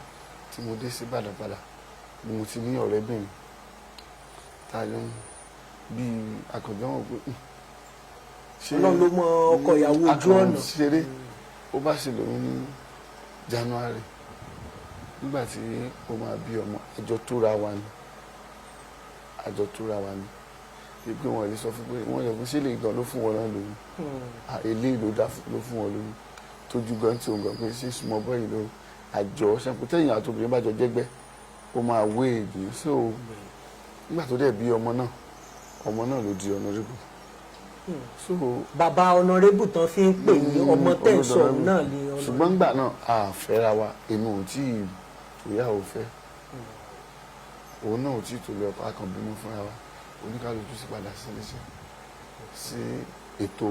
tí mo dé sí Ìbàdàn ni mo ti ní ọ̀rẹ́bìnrin táyọ̀ bíi akọ̀jọ́ wọn pé Ọlọ́run ló mọ ọkọ ìyàwó ojú ọ̀nà ṣeré ó bá ṣe lóyún ní January nígbà tí ó máa bí ọmọ àjọ tóra wa ni pé wọn lè sọ fún pé wọn lè fún sílẹ̀ gan ló fún wọn náà lóyún eléyìí ló fún wọn lóyún tójú gan tí òun gan pé sí small boy ló àjọ ṣàǹpù tẹ̀yìn àtòbìnrin bá jọ jẹ́gbẹ́ ó máa wé èdè so nígbà tó dẹ̀ bí ọmọ náà ló di honorable. So bàbá honorable tán fi ń pè ní ọmọ tẹ̀sán náà ni honorable. Ṣùgbọ́n nígbà náà a fẹ́ra wa èmi ò tí ì tòyàwó fẹ́ òun náà ò tí ì tòlé ọkọ akànbínú fúnra wa oníkálukú sì padà sí ètò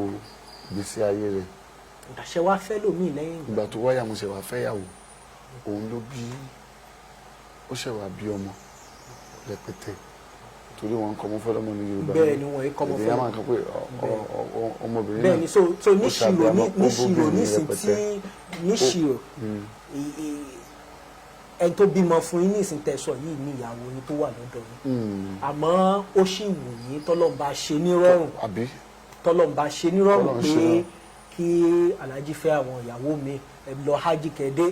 ìgbésí ayé rẹ̀. Àṣẹ wa fẹ́ lómi lẹ́yìn ìgbà tó wáyà mo ṣe wá fẹ́yàwó òun ló bí ó ṣe wá bí ọmọ rẹpẹtẹ torí wọn kọ́ ọmọ fọlọ́mọ ní Yorùbá bẹ́ẹ̀ ni wọ́n kọ́ ọmọ fọlọ́mọ ìdíyà máa ń kọ́ pé ọmọbìnrin náà bẹ́ẹ̀ ni so níṣirò nísìn tí níṣirò ẹni tó bímọ fún yín nísìn tẹ̀sọ̀ yìí ní ìyàwó yín tó wà lọ́dọ̀ yín àmọ́ ó sì wù yín tọ́lọ́mbà ṣe nírọ̀rùn pé kí Alhaji fẹ́ àwọn ìyàwó mi lọ hajj kẹ́dẹ́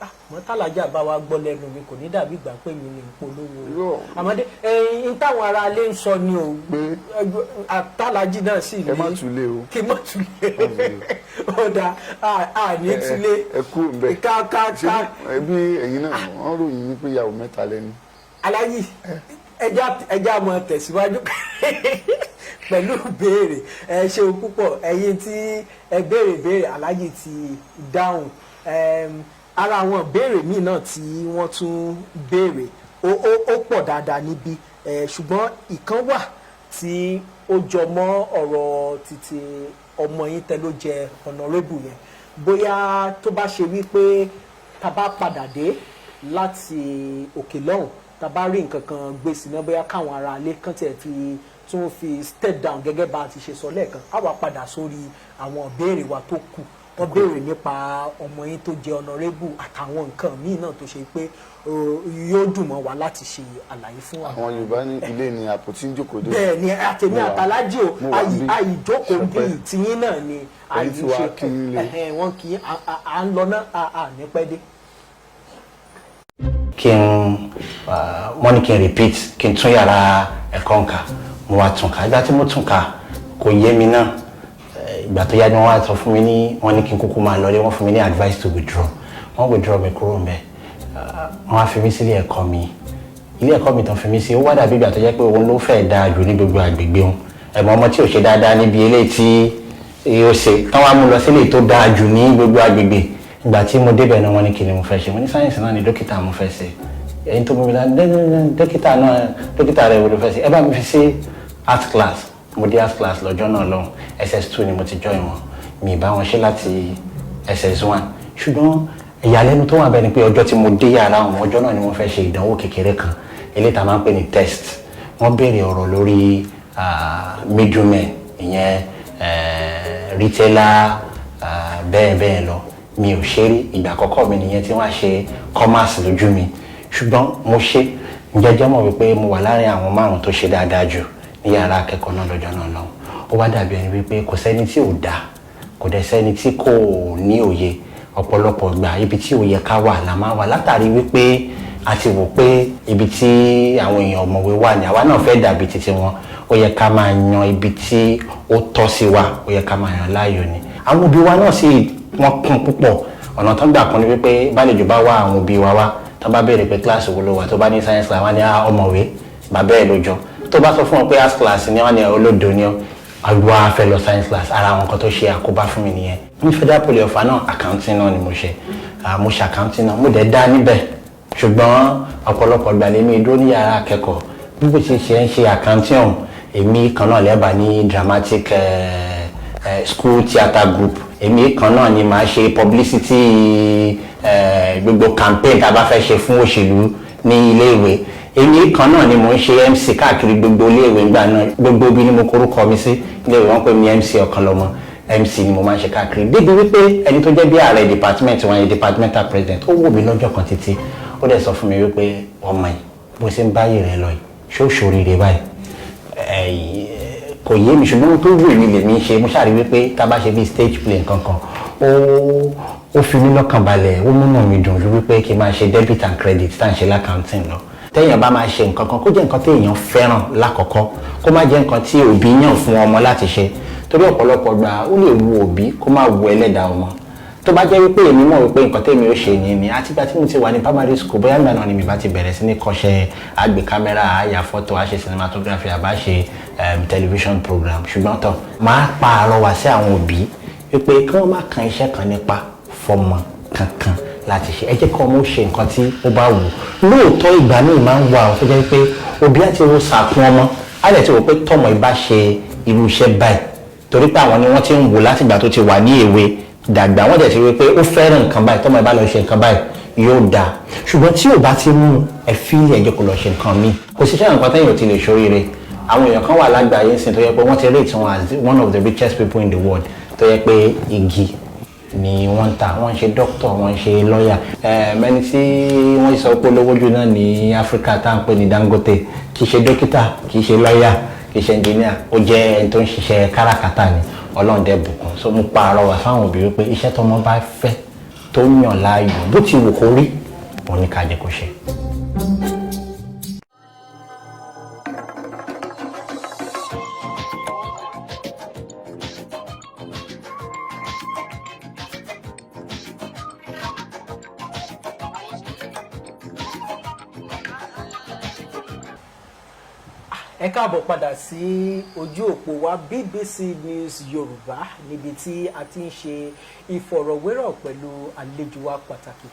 àmọ́ tálájà bá wa gbọ́ lẹ́nu mi kò ní dàbí ìgbà pé mi ní ìpolówó àmọ́dé ẹ̀yin táwọn ará ilé ń sọ ni o tálájì náà sì ní ẹ má túlé o kí má túlé ọ̀dà àní túlé ẹ kú mbẹ ṣé ẹbí ẹ̀yin náà wọ́n ròyìn wípé ìyàwó mẹ́ta lẹ́nu. Alhaji ẹja mọ tẹ̀síwájú pẹ̀lú béèrè ẹ ṣeun púpọ̀ ẹ̀yin tí ẹ béèrè Alhaji ti dáhùn ara àwọn ìbéèrè míì náà tí wọ́n tún béèrè ó pọ̀ dáadáa níbí ṣùgbọ́n ìkan wà tí ó jọ mọ́ ọ̀rọ̀ títí ọmọ yín tẹ́ ló jẹ honorable yẹn bóyá tó bá ṣe wípé tá bá padà dé láti òkè lọ́hùn tá bá rí nǹkan kan gbé sí náà bóyá káwọn ará ilé kan tiẹ̀ fi tún fi step down gẹ́gẹ́ bá a ti ṣe sọ lẹ́ẹ̀kan á wá padà sórí àwọn ìbéèrè wa tó kù wọ́n béèrè nípa ọmọ yín tó jẹ́ honorable àtàwọn nǹkan míì náà tó ṣe pé yóò dùn mọ́ wa láti ṣe àlàyé fún wa. àwọn Yorùbá ní ilé ni àpótí ń jókòó dé. bẹ́ẹ̀ ni àtẹ̀mí àtàlájì o àìjókòó bíi tiyín náà ni àìṣe wọn kì í à ń lọ náà à ní pẹ́ dé. wọ́n ní kí n repeat kí n tún yàrá ẹ̀kọ́ nǹka mo wá tún ká ìgbà tí mo tún ká kò yé mi náà ìgbà tó yá ni wọ́n wá sọ fún mi ní wọ́n ní kí n kúkú máa lọlé wọ́n fún mi ní advice to withdraw wọ́n withdraw mi kúrò ńbẹ̀ wọ́n á fi mí sí ilé ẹ̀kọ́ mi tán fi mí sí ó wá dàbí ìgbà tó jẹ́ pé òun ló fẹ́ dáa jù ní gbogbo àgbègbè òun ẹ̀mọ́ ọmọ tí ò ṣe dáadáa níbi eléyìí tí ó ṣe tán wá mú lọ sí eléyìí tó dáa jù ní gbogbo àgbègbè ìgbà tí mo débẹ̀ náà wọ́n ní kí ni mo fẹ́ ṣe mo ní sáyẹ̀nsì náà ni dókítà mo fẹ́ ṣe ẹ̀yin tó mú mi dókítà rẹ̀ wo ló fẹ́ ṣe ẹ bá mi fi sí art class mo dé art class lọ́jọ́ náà lọ́hùn SS2 ni mo ti join wọn mi ì bá wọn ṣe láti SS1 ṣùgbọ́n ìyàlẹ́nu tó wà bẹ́ẹ̀ ni pé ọjọ́ tí mo dé yàrá wọn ọjọ́ náà ni wọ́n fẹ́ ṣe ìdánwò kékeré kan eléyìí tá a máa ń pè ní test wọ́n béèrè ọ̀rọ̀ lórí middleman ìyẹn retailer bẹ́ẹ̀ bẹ́ẹ̀ lọ mi ò ṣe rí ìgbà àkọ́kọ́ mi nìyẹn tí wọ́n á ṣe commerce lójú mi ṣùgbọ́n mo ṣe jẹ́jẹ́ mọ̀ wípé mo wà láàrin àwọn márùn tó ṣe dáadáa jù ní yàrá akẹ́kọ̀ọ́ náà lọ́jọ́ náà lọ́hùn ó wá dàbí ẹni wípé kò sẹ́ni tí ò dáa kò dẹ̀ sẹ́ni tí kò ní òye ọ̀pọ̀lọpọ̀ gbà ibi tí òye ká wà la máa wà látàrí wípé a ti wò pé ibi tí àwọn èèyàn ọ̀mọ̀wé wà ní àwa náà fẹ́ dàbí titi wọn ó yẹ ká máa yan ibi tí ó tọ́ sí wa ó yẹ ká máa yan láàyò ni àwọn òbí wa náà sì wọ́n kún púpọ̀ ọ̀nà tó ń gbà kún ni wípé bálejò bá wá àwọn òbí wa wá tó bá béèrè pé kíláàsì wo ló wà tó bá ní science class wọn ní ọ̀mọ̀wé bàbá ẹ̀ lójọ tó bá sọ fún wọn pé art class ni wọn ní olódo ni àwa fẹ́ lọ science class ara àwọn kan tó ṣe àkóbá fún mi nìyẹn ní federal poly ọ̀fà náà accounting náà ni mo ṣe accounting náà mo dẹ̀ dá níbẹ̀ ṣùgbọ́n ọ̀pọ̀lọpọ̀ ìgbà lèmi dúró ní yàrá akẹ́kọ̀ọ́ bí bó ti ṣe ń ṣe accounting ọ̀hún èmi kan náà lẹ́bàá ní dramatic school theatre group èmi kan náà ni màá ṣe publicity gbogbo campaign tá a bá fẹ́ ṣe fún òṣèlú ní iléèwé èmi kan náà ni mò ń ṣe MC káàkiri gbogbo iléèwé ńgbà náà gbogbo ibi ni mo korúkọ mi sí iléèwé wọn pè mí MC Ọ̀kanlọ́mọ MC ni mo máa ń ṣe káàkiri débi wípé ẹni tó jẹ́ bí ààrẹ department wọn yẹn departmental president ó wò mí lọ́jọ́ kan títí ó dẹ̀ sọ fún mi wípé ọmọ yìí bó ṣe ń báyìí rẹ lọ yìí ṣó ṣoríire báyìí kò yé mi ṣùgbọ́n tó wù mí lèmi ṣe mo ṣàrí wípé tá a bá ṣe bí stage play kankan ó fi mí lọ́kàn balẹ̀ ó múnú mi dùn ju wípé kí n máa ṣe debit and credit tá à ń ṣe l'accounting lọ téèyàn bá máa ṣe nǹkan kan kó jẹ́ nǹkan téèyàn fẹ́ràn lákọ̀ọ́kọ́ kó má jẹ́ nǹkan tí òbí yàn fún ọmọ láti ṣe torí ọ̀pọ̀lọpọ̀ gbà ó lè wu òbí kó má wu ẹlẹ́dàá ọmọ tó bá jẹ́ wípé èmi mọ̀ wípé nǹkan tèmi ó ṣe yìí ni àtìgbà tí mo ti wà ní primary school bóyá ìgbà náà ni mi bá ti bẹ̀rẹ̀ sí ní kọ́ṣẹ́ àgbé kámẹ́rà àyà fọ́tò àṣe cinematography àbá ṣe television program ṣùgbọ́n tó máa pa àrọwà sí àwọn òbí wípé kí wọ́n má kan iṣẹ́ kan nípa fọmọ kankan láti ṣe ẹ jẹ́ kí ọmọ ó ṣe nǹkan tí ó bá wù lóòótọ́ ìgbà míì máa ń wà ó tó jẹ́ pé òbí àti wo sàkún ọmọ á lè ti wò pé tọmọ ìbá ṣe irú iṣẹ́ báyìí torí pé àwọn ni wọ́n ti ń wò látìgbà tó ti wà ní èwe dàgbà wọ́n dẹ̀ ti rí pé ó fẹ́ràn nǹkan báyìí tọ́mọ ẹ bá lọ ṣe nǹkan báyìí yóò dáa ṣùgbọ́n tí ò bá ti mú ẹ fi ilé ẹjọ́ kó lọ ṣe nǹkan míì kò sí sẹ́yìn nǹkan tẹ́yìn ò ti lè ṣoríire àwọn èèyàn kan wà lágbàáyé sìn tó yẹ pé wọ́n ti rate wọn as one of the richest people in the world tó yẹ pé igi ni wọ́n ń ta wọ́n ń ṣe doctor wọ́n ń ṣe lawyer mẹ́ni tí wọ́n sọ pé olówó jù náà ní Áfíríkà tá à ń pè ní Dangote kì í ṣe dókítà kì í ṣe lawyer kì í ṣe engineer ó jẹ́ ẹni tó ń ṣiṣẹ́ káràkátà ni Ọlọ́run dẹ̀ bùkún so mo pa àrọwà fáwọn òbí wípé iṣẹ́ tọmọ bá fẹ́ tó yàn láàyò bó ti wù kó rí òun ní ká jẹ́ kó ṣe. ẹ káàbọ̀ padà sí ojú òpó wa BBC News Yorùbá níbi tí a ti ń ṣe ìfọ̀rọ̀wérọ̀ pẹ̀lú àlejò wa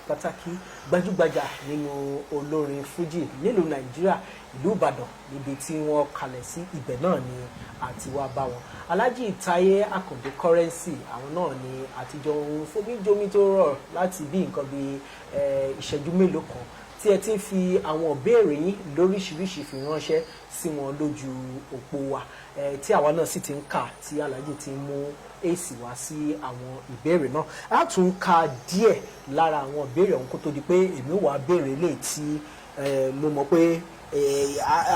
pàtàkì gbajúgbajà nínú olórin Fuji nílùú Nàìjíríà ìlú Ìbàdàn níbi tí wọ́n kalẹ̀ sí ibẹ̀ náà ni àti wá bá wọn Alhaji Taye Akande Currency àwọn náà ni àtijọ́ ohun fomijomi tó rọ̀ láti bí nǹkan bí ìṣẹ́jú mélòó kan tí ẹ ti ń fi àwọn ìbéèrè yín lóríṣiríṣi fi ránṣẹ́ sí wọn lójú òpó wa tí àwa náà sì ti ń kà tí Alhaji ti ń mú èsì wá sí àwọn ìbéèrè náà a tún ka díẹ̀ lára àwọn ìbéèrè ọ̀hún kó tó di pé èmi wàá béèrè lè tí mo mọ̀ pé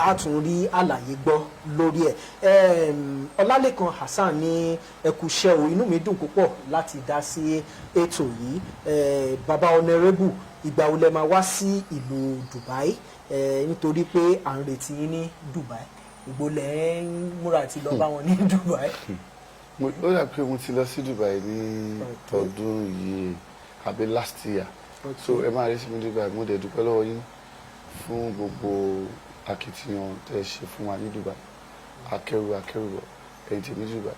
a tún rí àlàyé gbọ́ lórí ẹ̀ Ọlálékan Hasan ní ẹkùṣẹ́ o inú mi dùn púpọ̀ láti dá sí ètò yìí baba honorable ìgbà wo lẹ máa wá sí ìlú Dubai nítorí pé à ń retí yín ní Dubai ìgbò lẹ ń múra àti lọ bá wọn ní Dubai. ó yà pé mo ti lọ sí Dubai ní ọdún yìí àbí last year so ẹ máa rí sí mi Dubai mo dẹ̀ dúpẹ́ lọ́wọ́ yín fún gbogbo akitiyan tẹ́ ẹ ṣe fún wa ní Dubai akẹ́rù ẹ̀yìn tèmi Dubai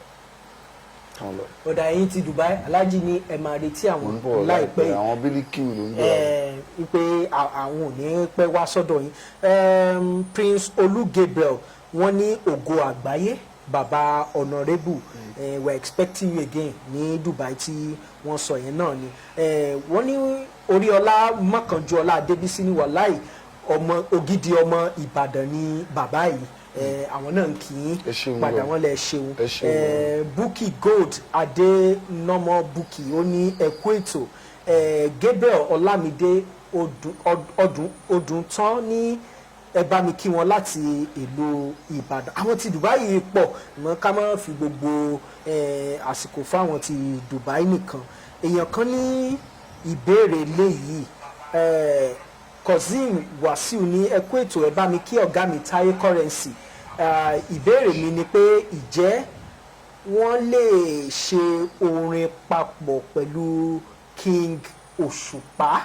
kan lọ. ọ̀dà ẹ̀yìn ti Dubai Alhaji ní ẹ máa retí àwọn láìpẹ́ yìí àwọn bílíkì ló ń bọ̀ pé àwọn ò ní pẹ́ wá sọ́dọ̀ yín Prince Olú Gabriel wọ́n ní ògo àgbáyé baba honorable we're expecting you again ní Dubai tí wọ́n sọ yẹn náà ni wọ́n ní Oríọlá Mọ́kànjúọlá Adébísí ní wàláì ọmọ ògidì ọmọ Ìbàdàn ní bàbá yìí àwọn náà ń kì í padà wọn lè ṣeun Bukky Gold Adénọmọ Bukky ó ní ẹkú ètò Gabriel Ọlámídé Odùntán ní ẹ bá mi kí wọn láti ìlú Ìbàdàn àwọn ti Dubai yìí pọ̀ mọ́ ká má fi gbogbo àsìkò fáwọn ti Dubai nìkan èèyàn kan ní ìbéèrè léyìí Kozim Wasiu ní ẹkú ètò ẹ bá mi kí ọ̀gá mi Taye Currency ìbéèrè mi ni pé ìjẹ́ wọ́n lè ṣe orin papọ̀ pẹ̀lú King Òṣùpá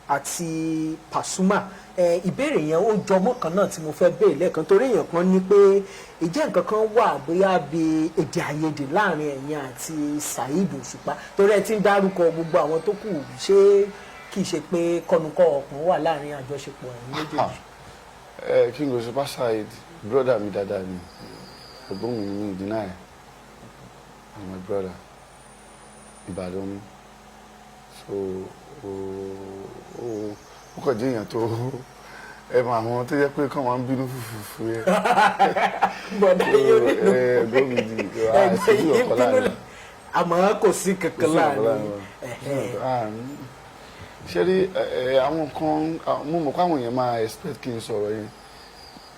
àti Pasuma ìbéèrè yẹn ó jọmọ́ kan náà tí mo fẹ́ béèrè lẹ́ẹ̀kan torí èèyàn kan ní pé ìjẹ́ nǹkan kan wà bóyá bí èdè àìyedè láàrin ẹ̀yin àti Saheed Òṣùpá torí ẹ ti ń dárúkọ gbogbo àwọn tó kù ṣé kì í ṣe pé kọnukọ ọkùnrin wà láàrin àjọṣepọ̀ ẹ̀yin méjèèjì. King Òṣùpá Saheed broda mi dáadáa ni ẹ̀gbọ́n mi ní ìdínà ẹ̀ is my brother. Ìbàdàn ni. So ó kàn jẹ́ èèyàn tó ẹ mọ àwọn tó yẹ pé kàn wọ́n ń bínú fùfù yẹn. bọ̀dá yóò nínú gómìnì àìsíjú ọ̀kọ́ láàrin. àmọ́ kò sí kankan láàrin. ṣé rí àwọn kan mo mọ̀ pé àwọn èèyàn máa expect kí n sọ̀rọ̀ yẹn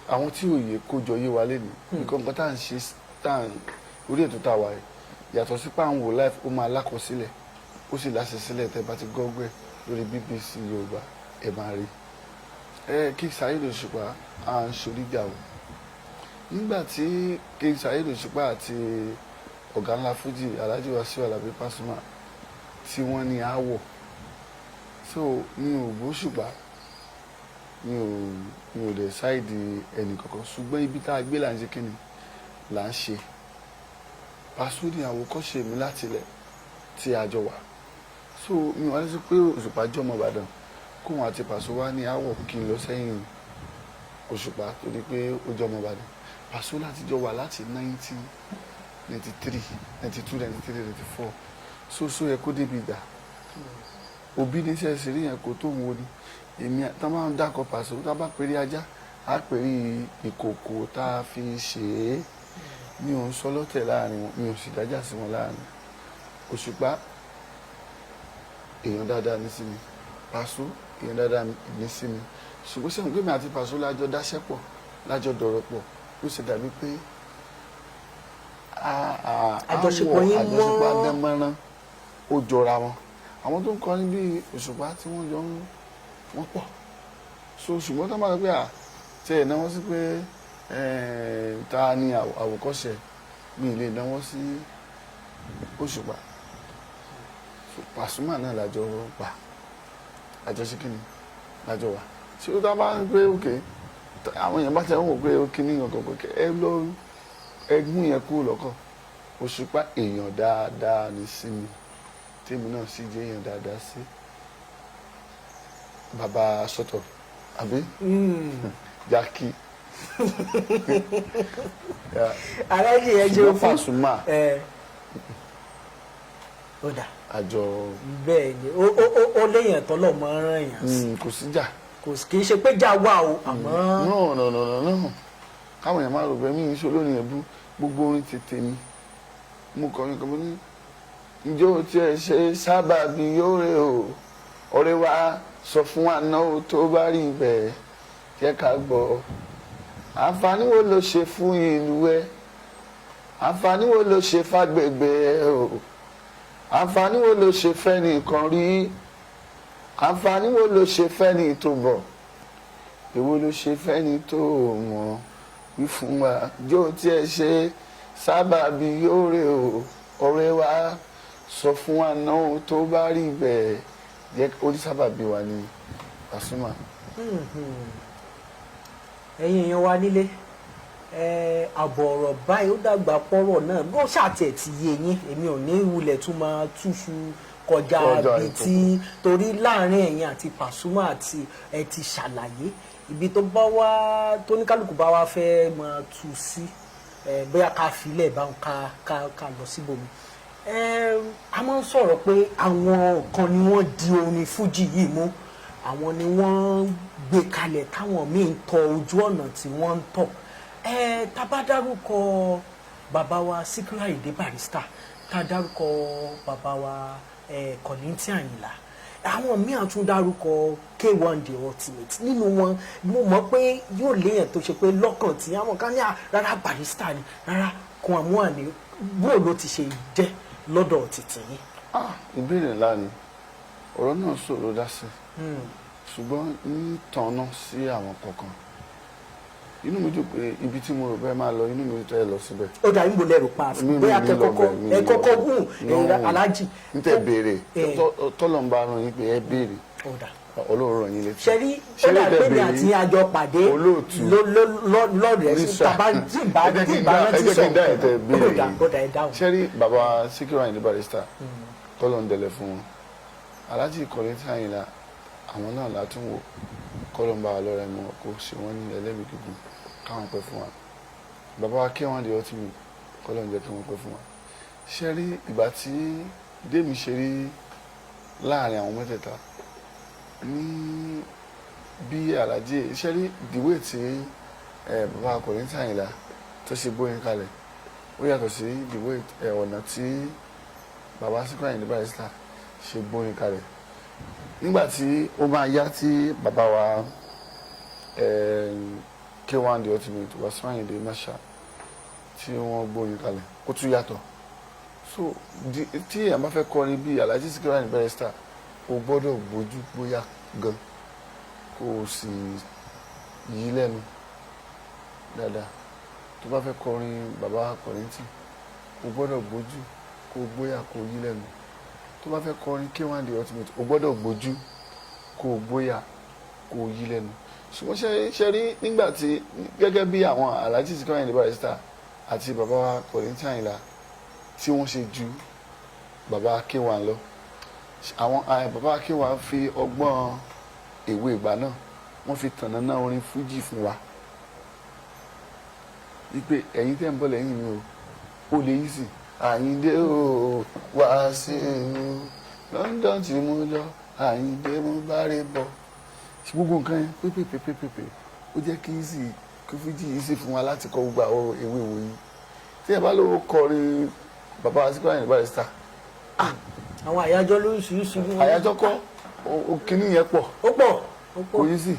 àwọn tí òye kójọ yé wa lẹ́nu nǹkan tá à ń ṣe tá à ń orí ètò tá a wà yìí yàtọ̀ sí pé àwọn wò life ó máa lákọsílẹ̀ ó sì láṣẹsílẹ̀ tẹ́ bá ti gọ́gbẹ́ lórí BBC Yorùbá ẹ̀ máa rí King Saheed Òṣùpá à ń ṣoríjà o nígbà tí King Saheed Òṣùpá àti ọ̀gá ńlá Fújì Alhaji Wasiu Alabi Pasuma tí wọ́n ní aáwọ̀ so mi ò gbóṣùpá mi ò dẹ̀ ṣáìdì ẹnì kankan ṣùgbọ́n ibi tá a gbé là ń ṣe kíni là ń ṣe Paso ní àwòkọ́ṣe mi láti ilẹ̀ tí a jọ wà so mi wá sí pé Òṣùpá jọmọ Ìbàdàn kóun àti Paso wá ní àwọ̀ kí n lọ sẹ́yìn Òṣùpá torí pé ó jọmọ Ìbàdàn Paso láti jọ wà láti 1993 92 93 94 so yẹ kó débi ìgbà òbí ní sẹ́ẹ̀sì rí yẹn kó tó ń wo ni èmi tá máa ń dákọ̀ Paso tá bá pèrè ajá á pèrè ìkòkò tá a fi ṣe é mi ò ń sọ lọ́tẹ̀ láàrin wọn mi ò sì dájà sí wọn láàrin Òṣùpá èèyàn dáadáa ní sí mi Paso èèyàn dáadáa ní sí mi ṣùgbọ́n sẹ́wọ̀n pé mi àti Paso lájọ dáṣẹ́ pọ̀ lájọ dọ̀rọ̀ pọ̀ ó ṣe dàbí pé àjọṣepọ̀ yín àjọṣepọ̀ adẹ́mọ́rán ó jọra wọn àwọn tó ń kọrin bí Òṣùpá tí wọ́n jọ wọ́n pọ̀ so ṣùgbọ́n tó máa ń pè tí ẹ̀ náwó sí pé ta ni àwòkọ́ṣe mi lè náwó sí Òṣùpá Pasuma náà lájọ wà àjọṣe kìíní lájọ wà tí ó tá bá ń pé òkè àwọn èèyàn bá tẹ̀ ń wò pé ó kíní ọ̀gọ̀gọ̀ ẹ lọ ẹgún yẹn kúrò lọ́kọ̀ Òṣùpá èèyàn dáadáa ní sí mi tèmi náà sì jẹ́ èèyàn dáadáa sí bàbá sọ́tọ̀ àbí Jackie aláàjì yẹn jẹ́ fún Pasuma ó dà àjọ bẹ́ẹ̀ ni ó léèyàn tọ́lọ̀ mọ́ rán èèyàn sí kò síjà kì í ṣe pé jà wà o àmọ́. no káwọn èèyàn máa rò bẹ́ẹ̀ mí ìṣó lónìí ẹ̀bú gbogbo orin tètè mi mo kọrin kan mo ní ìjọ tí ẹ ṣe sábàbí yóò rè o ọ̀rẹ́ wa sọ fún àná tó bá rí bẹ́ẹ̀ jẹ́ ká gbọ́ àǹfààní wo ló ṣe fún ìlú ẹ àǹfààní wo ló ṣe fágbègbè ẹ o àǹfààní wo ló ṣe fẹ́ni kan rí àǹfààní wo ló ṣe fẹ́ni tó bọ̀ èwo ló ṣe fẹ́ni tó mọ̀ wí fún wa jó tí ẹ ṣe sábàbí yóò rè o ọ̀rẹ́ wa sọ fún wa náà tó bá rí bẹ́ẹ̀ jẹ́ orí sábàbí wa ní Pasuma. ẹ̀yin èèyàn wa nílé àbọ̀ ọ̀rọ̀ báyìí ó dàgbà pọ́rọ̀ náà bó ṣàtẹ̀ ti yé yín èmi ò ní wulẹ̀ tún máa túṣu kọjá ibi tí torí láàrin ẹ̀yin àti Pasuma àti ẹ ti ṣàlàyé ibi tó bá wá tó ní kálukú bá wá fẹ́ máa tú sí bóyá ká filẹ̀ báwọn ká lọ síbòmí a máa ń sọ̀rọ̀ pé àwọn kan ni wọ́n di orin fújì yìí mú àwọn ni wọ́n gbé kalẹ̀ táwọn míì ń tọ ojú ọ̀nà tí wọ́n ń tọ̀ tá bá dárúkọ bàbá wa Síkírù Àyìndé Barrister tá dárúkọ bàbá wa Kollington Àyìnlá àwọn míì á tún dárúkọ K1 The Ultimate nínú wọn mo mọ̀ pé yóò léèyàn tó ṣe pé lọ́kàn tí àwọn kan ní rárá Barrister ni rárá kan àmú àní bó ló ti ṣe jẹ́ lọ́dọ̀ títì yín. ìbéèrè ńlá ni ọ̀rọ̀ náà ṣòro dá sí ṣùgbọ́n ní tọ̀nà sí àwọn kọ̀ọ̀kan inú mi dùn pé ibi tí mo rò bẹ́ẹ̀ máa lọ inú mi tẹ́ ẹ lọ síbẹ̀. ó dà níbo lẹ́rù pa bóyá kẹ́kọ̀ọ́ gùn aláàjì. n tẹ béèrè tọ́lọ̀ ń bá ràn yín pé ẹ béèrè Ọlọ́run ràn yín létí. ṣẹ́rí ó dà pé mi àti àjọ pàdé lọ́rẹ̀ẹ́ tàbá dìbà rántí sọ̀rọ̀ ó dà ẹ dáhùn. ṣẹ́rí bàbá Síkírù Àyìndé Barrister tọ́lọ̀ ń dẹ̀lẹ̀ fún wọn Alhaji Kollington Àyìnlá àwọn náà látún wò kọ́lọ̀ ń bá wa lọ́rẹ̀ mọ́ kó ṣe wọ́n ní ẹlẹ́mìí gígùn káwọn pẹ́ fún wa bàbá wa K1 The Ultimate kọ́lọ̀ ń jẹ́ kí wọ́n pẹ́ fún wa ṣe rí ìgbà tí Démi ṣe rí láàrin àwọn mẹ́tẹ̀ẹ̀ta ní bí Alhaji ṣe rí ìdíwé tí bàbá akọrin tí Àyìnlá tó ṣe bóyin kalẹ̀ ó yàtọ̀ sí ìdíwé ọ̀nà tí bàbá Síkírù Àyìndé Barrister ṣe bóyin kalẹ̀ nígbà tí ó máa yá tí bàbá wa K1 the ultimate Wasiu Ayinde Marshal tí wọ́n gbóyin kalẹ̀ ó tún yàtọ̀ so tí èèyàn bá fẹ́ kọrin bí Alhaji Síkírù Àyìndé Barrister o gbọ́dọ̀ gbójú gbóyà gan kó o sì yí lẹ́nu dáadáa tó bá fẹ́ kọrin bàbá Kollington o gbọ́dọ̀ gbójú kó o gbóyà kó o yí lẹ́nu tó bá fẹ́ kọrin K1 the ultimate o gbọ́dọ̀ gbójú kó o gbóyà kó o yí lẹ́nu ṣùgbọ́n ṣe rí nígbà tí gẹ́gẹ́ bí àwọn Alhaji Síkírù Àyìndé Barrister àti bàbá Kollington Àyìnlá tí wọ́n ṣe ju bàbá K1 lọ àwọn bàbá K1 fi ọgbọ́n èwe ìgbà náà wọ́n fi tànnà orin fújì fún wa wípé ẹ̀yin tẹ́ ń bọ̀ lẹ́yìn mi ó lè yí sí Àyìndé o wá sí i London tí mo lọ Àyìndé mo bá rè bọ̀ gbogbo nǹkan yẹn pépépépépépé ó jẹ́ kí yí sí kí fújì yí sí fún wa láti kọ gbogbo àwọn ewé wòye tí ẹ bá lówó kọrin bàbá Síkírù Àyìndé Barrister àwọn àyájọ́ lóríṣiríṣi bí wọ́n. àyájọ́ kọ́ òkìní yẹn pọ̀ ó pọ̀ kò yí sí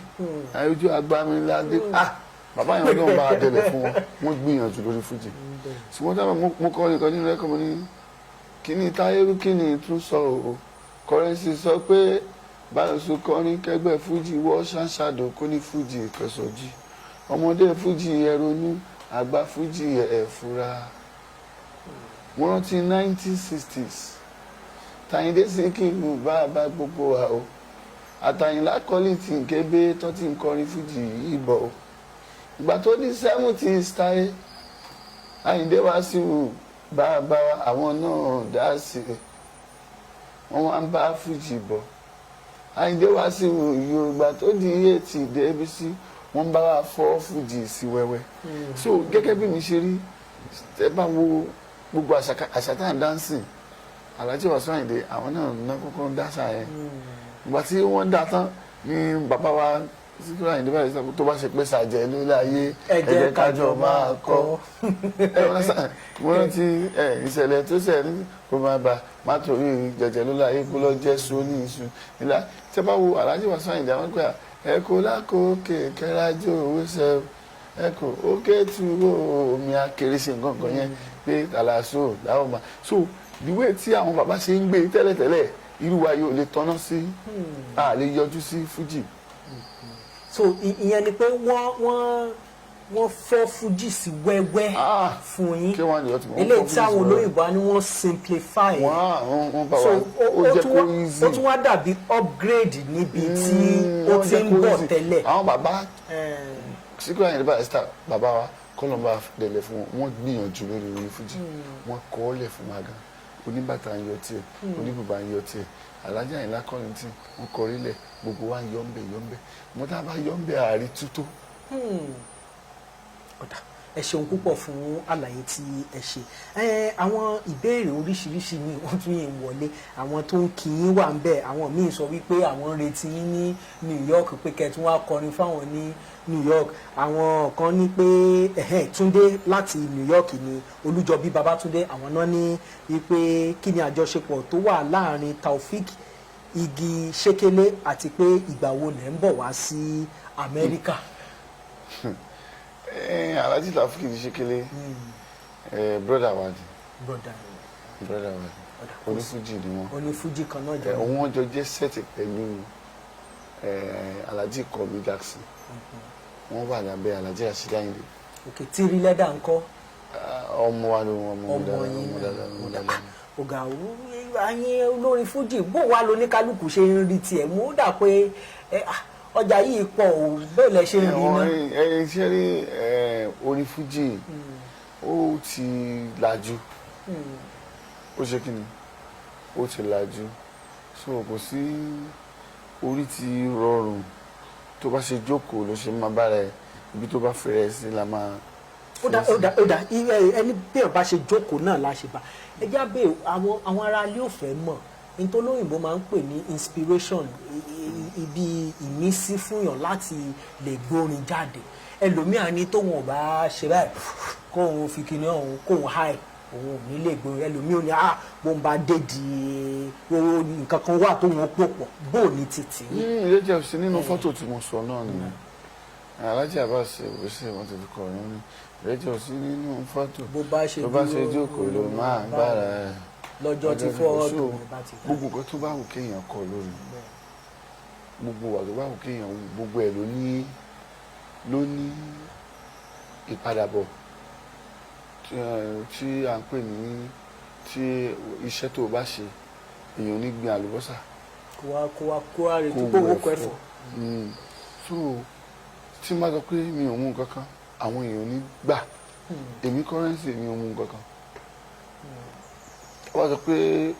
ojú agbamiládé bàbá yẹn ọdún bá délẹ̀ fún wọn wọ́n gbìyànjú lórí fújì ṣùgbọ́n táwọn mo kọ́ nìkan nínú ẹ̀kọ́ mo ní kíní táyérú kíní tún sọ o Currency sọ pé báyọ̀sù kọrin kẹgbẹ́ fújì wọ́ ṣàṣàdò kó ní fújì ìkẹsọ̀jì ọmọdé fújì ẹ ronú àgbà fújì ẹ fura mo rántí 1960s Tàyìndé Síkírù bá gbogbo wa o àtàyìnlá Kollington kébé tó ti ń kọrin fújì yìí bọ̀ o ìgbà tó ní 70s Taye Àyìndé Wasiu bá àwọn náà dá sí i wọ́n wá ń bá fújì bọ̀ Àyìndé Wasiu Yorùbá tó di 80 débi sí wọ́n bá wa fọ́ fújì sí wẹ́wẹ́ so gẹ́gẹ́ bí mi ṣe rí tẹ́ bá wo gbogbo àṣà tá à ń dánsì Alhaji Wasiu Ayinde àwọn náà ná kókó ń dáṣà yẹn ìgbà tí wọ́n dá tán ní bàbá wa Síkírù Àyìndé Barrister tó bá ṣe pé sàjẹ́ ló láyé ẹ̀jẹ̀ kájọ máa kọ́ wọ́n rántí ìṣẹ̀lẹ̀ tó ṣẹ̀ ní kó máa bà má torí jẹ̀jẹ̀ ló láyé kó lọ jẹ́ so ní iṣu nílá tí a bá wo Alhaji Wasiu Ayinde àwọn pé ẹ̀kọ́ lákòókè kẹ́rájò owó ṣẹ́ ẹ̀kọ́ ókè tu omi akéré ṣe nǹkan kan yẹn pé àlàsó làwọn máa so ìwé tí àwọn bàbá ṣe ń gbé tẹ́lẹ̀tẹ́lẹ̀ irú wa yóò lè tọ́ná sí a lè yọjú sí fújì. so ìyẹn ni pé wọ́n fọ́ fújì sí wẹ́wẹ́ fún yín eléyìí tí àwọn olóyìnbó ni wọ́n simplify so ó jẹ́ kó easy ó tún wá dàbí upgrade níbi tí ó ti ń bọ̀ tẹ́lẹ̀. àwọn bàbá Síkírù Àyìndé Barrister bàbá wa kọlọmba dẹlẹ fún wọn gbìyànjú lórí orí fújì wọn kọ ọ lẹ fún wa gan oníbàtà ń yọ tiẹ̀ oníbùbá ń yọ tiẹ̀ Alhaji Àyìnlá Kollington wọn kọrí lẹ gbogbo wa ń yọ ńbẹ mo tá a bá yọ ńbẹ àárí tútó. ẹ ṣeun púpọ̀ fún àlàyé tí ẹ ṣe àwọn ìbéèrè oríṣiríṣi ni wọ́n tún yẹn wọlé àwọn tó ń kí yín wà ń bẹ̀ àwọn míì sọ wípé àwọn ń retí yín ní New York pé kẹtùn wá kọrin fáwọn ní New York àwọn kan ní pé Túndé láti New York ni Olújọbí Babátúndé àwọn náà ní wípé kí ni àjọṣepọ̀ tó wà láàrin Taofik Igi Ṣékélé àti pé ìgbà wo lẹ̀ ń bọ̀ wá sí Amẹ́ríkà. Alhaji Taofik Igi Ṣékélé broda wa ni onífújì ni wọn onífújì kan náà jẹ́ wọ́n jọ jẹ́ sẹ́ẹ̀tì pẹ̀lú Alhaji Kobi Jackson wọ́n wà lábẹ́ Alhaji Rasheed Ayinde. òkè tí rí lẹ́dà ń kọ́. ọmọ wa ló wọn ọmọ dáadáa. ọ̀gá ayé olórin fújì bó wà lóníkálukú ṣe ń rí tiẹ̀ mú dà pé ọjà yìí pọ̀ ò bẹ́ẹ̀ lẹ ṣe ń rí náà. ẹyin ṣe rí orin fújì ó ti làjú ó ṣe kí ni ó ti làjú so kò sí orí ti rọrùn tó bá ṣe jókòó ló ṣe máa bára ẹ ibi tó bá fẹ́rẹ̀ sí la máa ó dà ẹni bí ọ̀ bá ṣe jókòó náà la ṣe bá ẹ já bẹ́ẹ̀ àwọn ará ilé ò fẹ́ mọ̀ nítorí olóyìnbó máa ń pè ní inspiration ibi ìmísí fúnyàn láti lè gbórin jáde ẹlòmíà ní tóun ò bá ṣe báyìí kóun fi kinní ọ̀hún kóun háì òun ò ní lè gbórin ẹlòmíà ní bóun bá dé di nǹkan kan wà tóun pò pọ̀ bóò ní títì. ìrẹ́jẹ̀ òsì nínú fọ́tò tí mo sọ náà nìyẹn Alhaji Abbas òwúṣe wọn ti fi kọrin ní ìrẹ́jẹ̀ òsì nínú fọ́tò bó bá ṣe jókòó ló máa bára ẹ̀ lọ́jọ́ tí fọ́ọ̀dù bá ti gbà. gbogbo nǹkan tó bá wù kéèyàn kọ lórí gbogbo wà tó bá wù kéèyàn gbogbo ẹ̀ ló ní ìpadàbọ̀ tí à ń pè ní tí iṣẹ́ tó o bá ṣe èèyàn ní gbin àlùbọ́sà. kó wá retí pé owó kọ ẹ̀fọ́. so tí n bá sọ pé mi ò mú nǹkan kan àwọn èèyàn ní gbà èmi kọ́rẹ́ǹsì mi ò mú nǹkan kan wọ́n sọ pé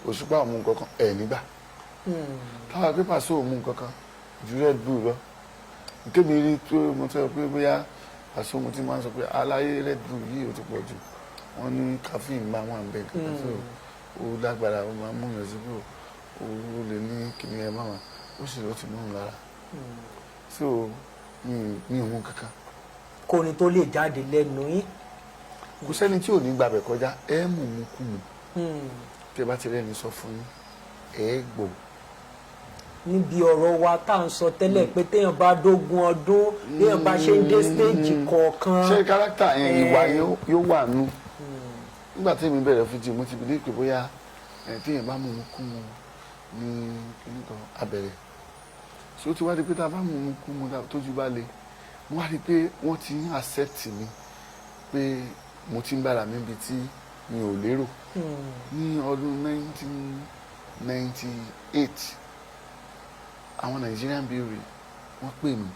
Òṣùpá ò mú nǹkan kan ẹ̀ nígbà táwa pé Pàṣọ ò mú nǹkan kan ju Red Bull lọ kémi rí tó mo sọ pé bóyá Pàṣọ mo ti máa ń sọ pé aláyé Red Bull yìí ò ti pọ̀ jù wọ́n ní caffeine máa wà níbẹ̀ kankan so ó lágbára ó máa mú yàn síbò ó lè ní kìnìún ẹ̀ máa wà ó sì ló ti mú un lára so mi ò mú kankan. kò ní tó lè jáde lẹ́nu yín. kò sẹ́ni tí ò ní gbàbẹ̀ kọjá ẹ̀ mú mú kú mu tí ẹ bá ti rẹ́ni sọ fún yín ẹ̀ gbọ́. níbi ọ̀rọ̀ wa tá à ń sọ tẹ́lẹ̀ pé téèyàn bá dógún ọdún téèyàn bá ṣe ń dé stéèjì kọ̀ọ̀kan. ṣé kárátà yẹn ìwà yóò wà nù nígbà tí èmi bẹ̀rẹ̀ fújì mo ti bìlí pé bóyá téèyàn bá mú un kú mu ní kíníkan abẹ̀rẹ̀ ṣé ó ti wá di pé tá a bá mú un kú mu tójú bá le mo wá di pé wọ́n ti ń accept mi pé mo ti ń bára mi bi tí mi ò lérò ní ọdún 1998 àwọn Nigerian Brewery wọ́n pè mí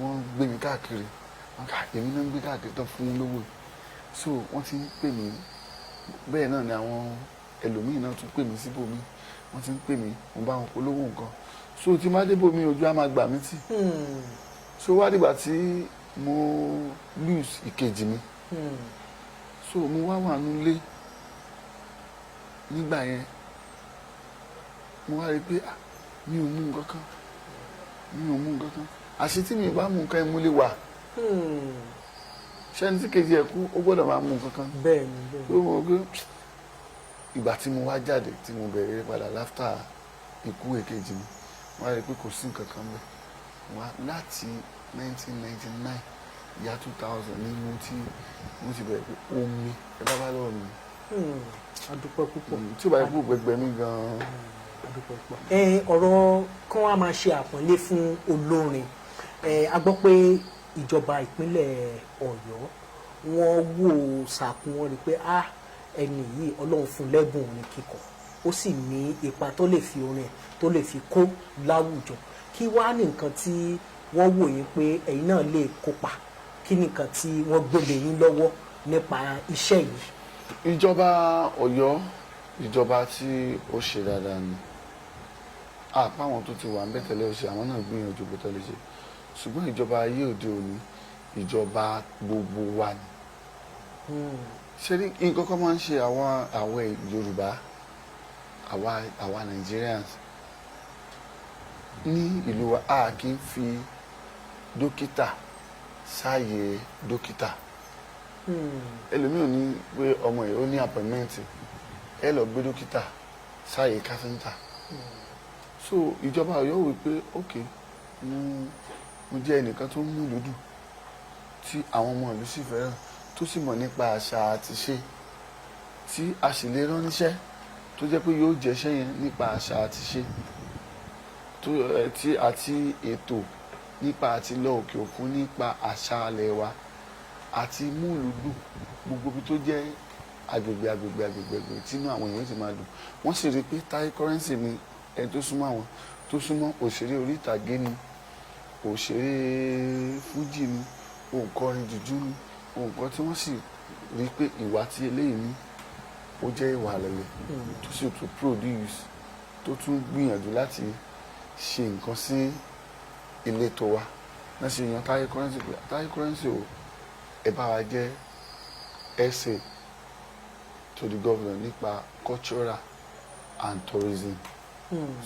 wọ́n gbé mi káàkiri èmi náà ń gbé káàkiri tán fún un lówó so wọ́n ti ń pè mí bẹ́ẹ̀ náà ni àwọn ẹlòmíì náà tún pè mí síbòmí wọ́n ti ń pè mí mo bá wọn polówó nǹkan so tí má débòmí ojú á máa gbà mí tì so wá dìgbà tí mo lose ìkejì mi so mo wà nílé nígbà yẹn mo wá rí i pé mi ò mú nǹkan kan àṣé tí mi ò bá mú nǹkan ẹ̀ mú lè wà ṣẹ́ni tí kejì ẹ̀ kú ó gbọ́dọ̀ máa mú nǹkan kan bẹ́ẹ̀ni tó mọ̀ pé ìgbà tí mo wá jáde tí mo bẹ̀rẹ̀ padà láftà ikú èkejì mi wọ́n á rí i pé kò sí nǹkan kan bẹ́ẹ̀ wá láti 1999 ìyá 2000 ní mo ti bẹ̀rẹ̀ pé omi ẹ bá bá lọ́wọ́ mi. adúpẹ́ púpọ̀ tí ó bá yẹ kó gbẹgbẹ mi gan-an. adúpẹ́ púpọ̀. ọ̀rọ̀ kan wá máa ṣe àpọ́nlé fún olórin a gbọ́ pé ìjọba ìpínlẹ̀ Ọ̀yọ́ wọ́n wò sàkún wọn rí pé ẹni yìí Ọlọ́run fún lẹ́bùn orin kíkọ ó sì ní ipa tó lè fi orin tó lè fi kó láwùjọ kí wá ní nǹkan tí wọ́n wò yín pé ẹ̀yin náà lè kópa kí ni nǹkan tí wọ́n gbélé yín lọ́wọ́ nípa iṣẹ́ yìí. ìjọba Ọ̀yọ́ ìjọba tí ó ṣe dáadáa ni àpáwọn tó ti wà ń bẹ̀tẹ̀lẹ̀ ọ̀ṣẹ́ àwọn náà gbìyànjú bó tẹ́lẹ̀ ṣe ṣùgbọ́n ìjọba ayé òde òní ìjọba gbogbo wa ni. ṣé ní nǹkan kan máa ń ṣe àwọn Yorùbá àwa Nigerians ní ìlú wa a kì í fi dókítà sáàyè dókítà ẹlòmíì ò ní pé ọmọ ẹ̀ ó ní apọ̀mẹ́ǹtì ẹ lọ gbé dókítà sáàyè káfíńtà so ìjọba Ọ̀yọ́ wí pé ok mo jẹ́ ẹnìkan tó ń mú ìlú dùn tí àwọn ọmọ ìlú sì fẹ́ràn tó sì mọ̀ nípa àṣà àti ṣe tí a sì lè rán níṣẹ́ tó jẹ́ pé yóò jẹ́ṣẹ́ yẹn nípa àṣà àti ṣe tí àti ètò nípa àti lọ òkè òkun nípa àṣà alẹ̀ wa àti mú ìlú dùn gbogbo ibi tó jẹ́ agbègbè tínú àwọn èèyàn ti máa dùn wọ́n sì rí i pé Taye Currency ni ẹni tó súnmọ́ àwọn tó súnmọ́ òṣèré orí ìtàgé ni òṣèré fújì ni òǹkọrin jùjú ni òǹkọ tí wọ́n sì rí i pé ìwà tí eléyìí ní ó jẹ́ ìwà àlẹ́lẹ̀ tó sì tún produce tó tún gbìyànjú láti ṣe nǹkan sí ìletò wa náà ṣe yan Taye Currency pé Taye Currency o ẹ bá wa jẹ́ essay to the governor nípa cultural and tourism.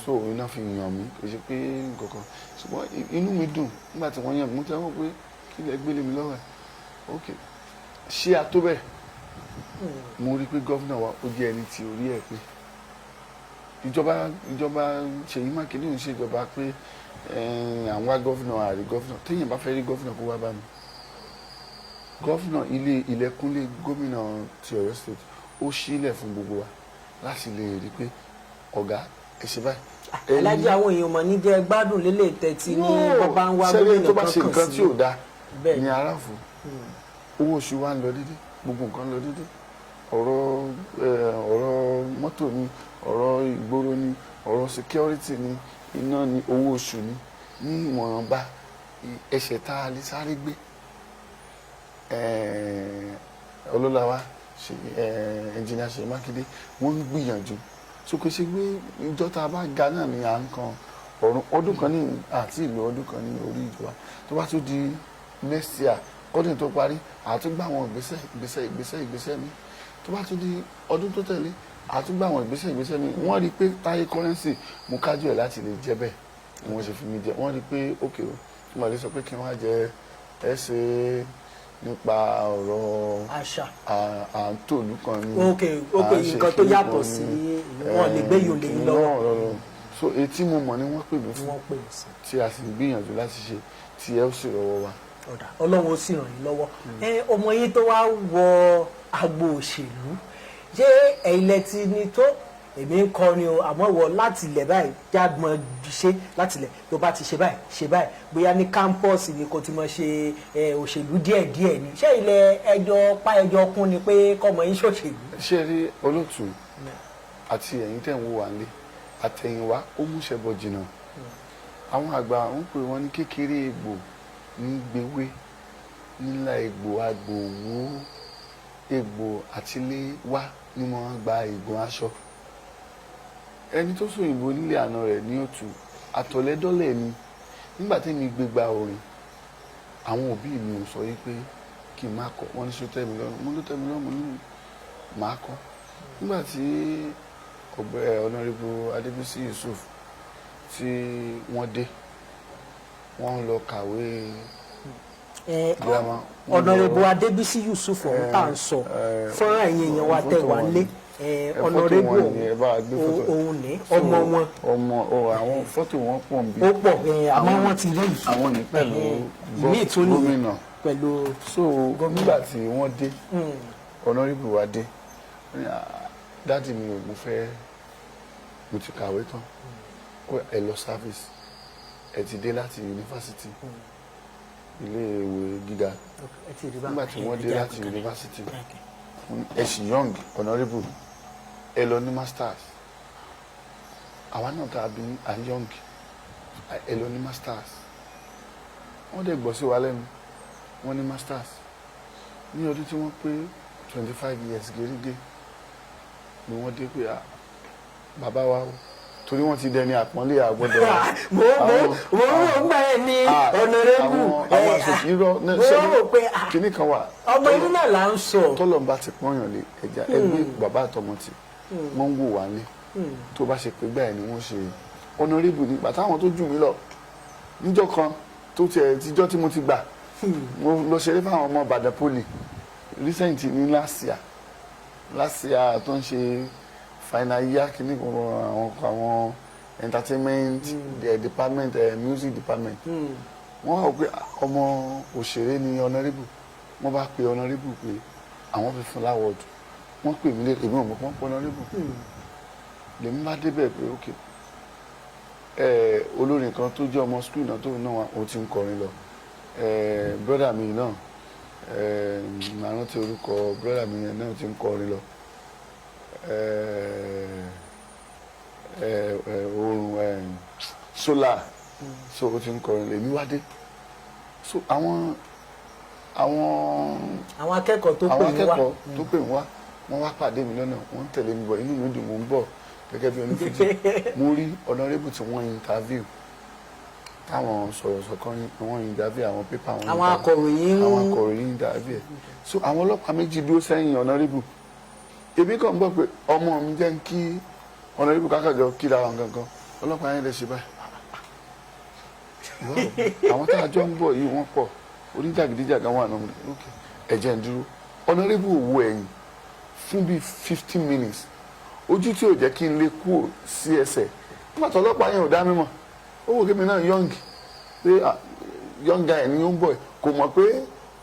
So iná fi yàn mí kò ṣe pé nǹkankan ṣùgbọ́n inú mi dùn nígbà tí wọ́n yàn mí mo ti wọ́n pé kí lè gbélé mi lọ́wọ́ ẹ̀ ok ṣé a tó bẹ́ẹ̀ mo rí i pé gọ́vnà wa ó jẹ́ ẹni tí orí ẹ̀ pé ìjọba Ṣèyí Mákindé ń ṣe ìjọba pé àwọn gọ́vnà àrí gọ́vnà téèyàn bá fẹ́ rí gọ́vnà kó wá bá mi gọ́vnà ilẹ̀kùnlé gómìnà ti Ọ̀yọ́ state ó sílẹ̀ fún gbogbo wa láti lè rí i pé ọ̀gá ẹ ṣe báyìí. alájà àwọn èèyàn mọ̀ ní jẹ́ gbádùn lélẹ̀ tẹ́tí ní bọ́bá ń wá gómìnà tó bá kan ṣe kàn nǹkan sí tí ò dáa ní aráàfo owó oṣù wa ń lọ dédé gbogbo nǹkan ń lọ dédé ọ̀rọ̀ mọ́tò ni ọ̀rọ̀ ìgboro ni ọ̀rọ̀ security ni iná ni owó oṣù ni ní ìwọ̀nba ẹsẹ̀ tá a lè sáré gbé ọlọ́láwa ẹnjìnìá Ṣèyí Mákindé wọ́n ń gbìyànjú sókè ṣe gbé ìjọ tá a bá ga náà ni à ń kan ọdún kan ní àti ìlú ọdún kan ní orí ìjọba tó bá tún di next year kọ́dún tó parí àtúgbà àwọn ìgbésẹ̀ mi tó bá tún di ọdún tó tẹ̀lé àtúgbà àwọn ìgbésẹ̀ mi wọ́n rí i pé Táyé currency mú kájú ẹ̀ láti lè jẹ́ bẹ́ẹ̀ ni wọ́n ṣe fi mí jẹ wọ́n rí i pé ókè o tí màá lè sọ pé kí wọ́n á jẹ ẹsẹ̀ nípa ọ̀rọ̀ àṣà àǹtòlú kan ní nǹkan tó yàtọ̀ sí wọn lè gbé yòó lè lọ́wọ́ so etí mo mọ̀ ni wọ́n pè mí fún tí a sì gbìyànjú láti ṣe tí ẹ ó sì rọwọ́ wa. Ọlọ́run ó sì ràn yín lọ́wọ́ ọmọ yín tó wá wọ agbo òṣèlú ṣé ilẹ̀ ti ní tó èmi ń kọrin o àmọ́ wọ láti ilẹ̀ báyìí jágbọ́n ṣe láti ilẹ̀ tó bá ti ṣe báyìí bóyá ní kámpọ́ọ̀sì ni kò ti mọ̀ ṣe òṣèlú díẹ̀díẹ̀ ni ṣé ilẹ̀ ẹjọ́ kún ni pé kọ́mọ yín ṣòṣèlú. ṣé rí olóòtú àti ẹ̀yin tẹ̀ ń wò wá nílé àtẹ̀yìnwá ó múṣẹ́ bọ̀ jìnnà àwọn àgbà ń pè wọ́n ní kékeré egbò ní gbéwé nílá egbò agbòwó egbò àtiléwá ni wọ́n gba ìgbọ̀n aṣọ ẹni tó sọ òyìnbó nílé àná rẹ̀ ní òtù àtọ̀lẹ́dọ́lẹ̀ ni nígbà tí mi gbégbá orin àwọn òbí mi ò sọ yìí pé kí n má kọ wọ́n ní ṣó tẹ́ mi lọ́rùn mo ló tẹ́ mi lọ́rùn mo ní màá kọ nígbà tí Honorable Adébísí Yusuf tí wọ́n dé wọ́n lọ kàwé girama. Honorable Adébísí Yusuf ọ̀hún tá à ń sọ fọ́nrán ẹ̀yìn èèyàn wa tẹ̀ wá lé Honorable òun ní ọmọ wọn àwọn fọ́tò wọn pọ̀ nbí. ó pọ̀ àmọ́ wọ́n ti rí àwọn ní pẹ̀lú gómìnà pẹ̀lú. so nígbà tí wọ́n dé Honorable wa dé dáàdi mi ò mo ti kàwé tán ẹ lọ service ẹ ti dé láti yunifásitì ilé ìwé gíga nígbà tí wọ́n dé láti yunifásitì ẹ sì young Honorable ẹ lọ ní masters àwa náà tàbí à young ẹ lọ ní masters wọ́n dẹ̀ gbọ́ sí wa lẹ́nu wọ́n ní masters ní ọdún tí wọ́n pé 25 years gẹ́gẹ́ ni wọ́n dé pé bàbá wa o torí wọ́n ti dẹni àpọ́nlé àgbọ̀dọ̀ mo gbà ẹ ní Honorable àwọn àṣòfin rọ pé kíní kan wà ọmọ inú náà là ń sọ tọ́lọ́mbà ti pọ́nyàn lé ẹja ẹgbẹ́ bàbá àtọmọ tí wọ́n ń wò wá ní tó bá ṣe pé bẹ́ẹ̀ ni wọ́n ṣe Honorable ní bàtà àwọn tó jù mí lọ níjọ́ kan tó tiẹ̀ tíjọ́ tí mo ti gbà mo lọ ṣeré fáwọn ọmọ Ìbàdàn poli recent ní last year tó ń ṣe final year kìíní kan àwọn entertainment department music department wọ́n wá pé ọmọ òṣèré ni Honorable wọ́n bá pe Honorable pé àwọn fi fún láwọ́ọ̀dù wọ́n pè mí lérè èmi ò mọ̀ pọ́n pọ́n Honorable lèmi bá débẹ̀ pé ok olórin kan tó jẹ́ ọmọ skul náà tó náà ó ti ń kọrin lọ brother mi náà màá rántí orúkọ brother mi náà ti ń kọrin lọ oorun solar so ó ti ń kọrin lèmi wá dé so àwọn akẹ́kọ̀ọ́ tó pè mí wá wọ́n wá pàdé mi lọ́nà wọ́n ń tẹ̀lé mi bọ̀ inú mi dùn mò ń bọ̀ gẹ́gẹ́ bí onífìdí mo rí Honorable tí wọ́n interview táwọn sọ̀rọ̀sọ̀ kan wọ́n yin dàbí àwọn pépà wọn. àwọn akọ̀ròyìn dàbí ẹ̀. so àwọn ọlọ́pàá méjì dúró sẹ́yìn Honorable èmi kàn gbọ́ pé ọmọ mi jẹ́ kí Honorable kákàjọ kíra wọn gangan ọlọ́pàá yẹn lè ṣe báyìí. àwọn tá a jọ ń bọ̀ yìí wọ́n pọ̀ oníjàgídíjàgá wà náà ẹ̀jẹ̀ ń dúró Honorable wo ẹ̀yìn fún bíi 15 minutes ojú tí ò jẹ́ kí n lè kú sí ẹsẹ̀ nígbà tó ọlọ́pàá yẹn ò dá mímọ̀ ó wò kémi náà young pé young guy ni ó ń bọ̀ kò mọ̀ pé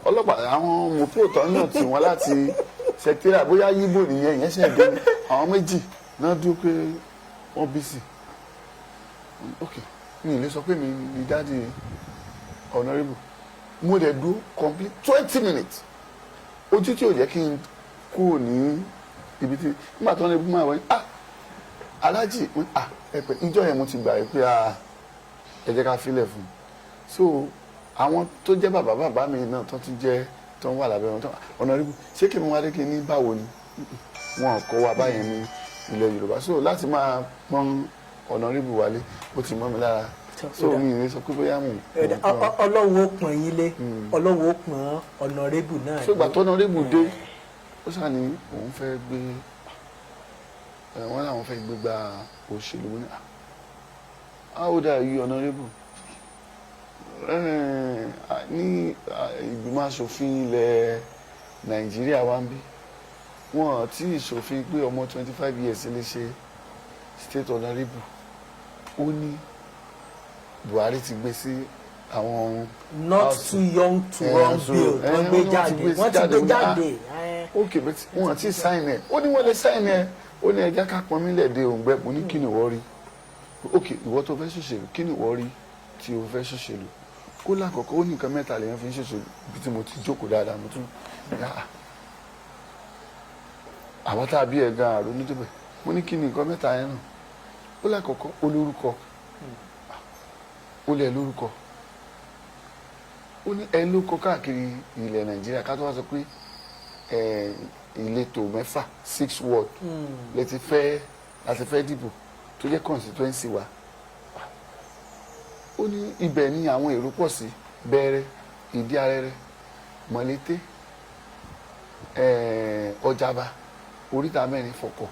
ọlọ́pàá àwọn mọ̀pótọ́ náà tì wọ́n láti sẹkítírà bóyá yíbò nìyẹn ìyẹn ṣẹ̀ dé àwọn méjì náà dúró pé wọ́n bí sí ok mi ì lè sọ pé mi ní dáàdi Honorable mo dẹ̀ dúró complete 20 minutes ojú tí ò jẹ́ kí n kúrò ní ibi tí nígbà tó ń lè bú máa wọ aláàjì ẹpẹ ìjọ yẹn mo ti gbà pé ẹ jẹ́ ká filẹ̀ fún un so àwọn tó jẹ́ bàbá mi náà tó tún jẹ́ tó ń wà lábẹ́ wọn tó Honorable ṣé kí n wá dé kí n ní báwo ni wọn kọ́ wa báyẹn ní ilẹ̀ Yorùbá so láti máa pọ́n Honorable wálé ó ti mọ́ mi lára so mi ì ní sọ pé bóyá mò ń Ọlọ́run ó pọ́n yín lé Ọlọ́run ó pọ́n Honorable náà. so ìgbà tó Honorable dé ó sá ní òun fẹ́ gbé wọ́n làwọn fẹ́ gbé gba òṣèlú ní how old are you Honorable ní ìgbìmọ̀ asòfin ilẹ̀ Nàìjíríà wá ń bí wọn tí ìṣòfin pé ọmọ 25 years lè ṣe state Honorable ó ní Buhari ti gbé sí àwọn not too young to run bill wọ́n gbé jáde wọ́n ti gbé jáde. ok but wọn ti sign ẹ ó ní wọ́n lè sign ẹ ó ní ẹjẹ ká pọn mílẹ̀ de òǹgbẹ mo ní kí ni ìwọ rí ok ìwọ tó fẹ́ ṣòṣèlú kí ni ìwọ rí tí o fẹ́ ṣòṣèlú kó lákọ̀ọ́kọ́ ó ní nǹkan mẹ́ta lèèyàn fi ń ṣòṣèlú bí tí mo ti jókòó dáadáa mo tún yá àwọn tá a bí ẹ gan àrò níjọba mo ní kí ni nǹkan mẹ́ta yẹn náà ó lákọ̀ọ́kọ́ olórúkọ ó lẹ̀ lórúkọ ó ní ẹ lórúkọ káàkiri ilẹ̀ Nàìjíríà ká tó wá sọ pé ìletò mẹ́fà 6 ward láti fẹ́ dìbò tó jẹ́ constituency wa ó ní ibẹ̀ ni àwọn èrò pọ̀ sí Bẹ̀rẹ̀ Ìdí Arẹ́rẹ́ Mọ̀lété Ọjàba Oríta Mẹ́rin Fọ̀kọ̀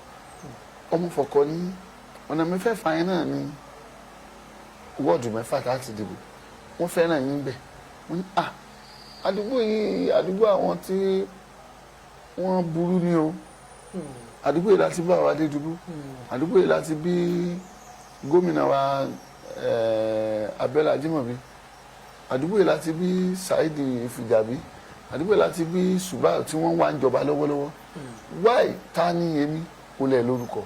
ọmọ Fọ̀kọ̀ ní ọ̀nà mẹ́fẹ̀ẹ̀fà yẹn náà ní wọ́ọ̀dù mẹ́fà láti dìbò wọ́n fẹ́ràn yín bẹ̀ wọ́n ní àdúgbò yìí àdúgbò àwọn tí wọ́n burú ni o àdúgbò yìí láti bá wa dé dúró àdúgbò yìí láti bí gómìnà wa Abẹ́lá Ajímọ̀bí àdúgbò yìí láti bí Saheed Fìjàbí àdúgbò yìí láti bí Suba tí wọ́n wá ń jọba lọ́wọ́lọ́wọ́ wáì ta ni èmi kò lẹ̀ lórúkọ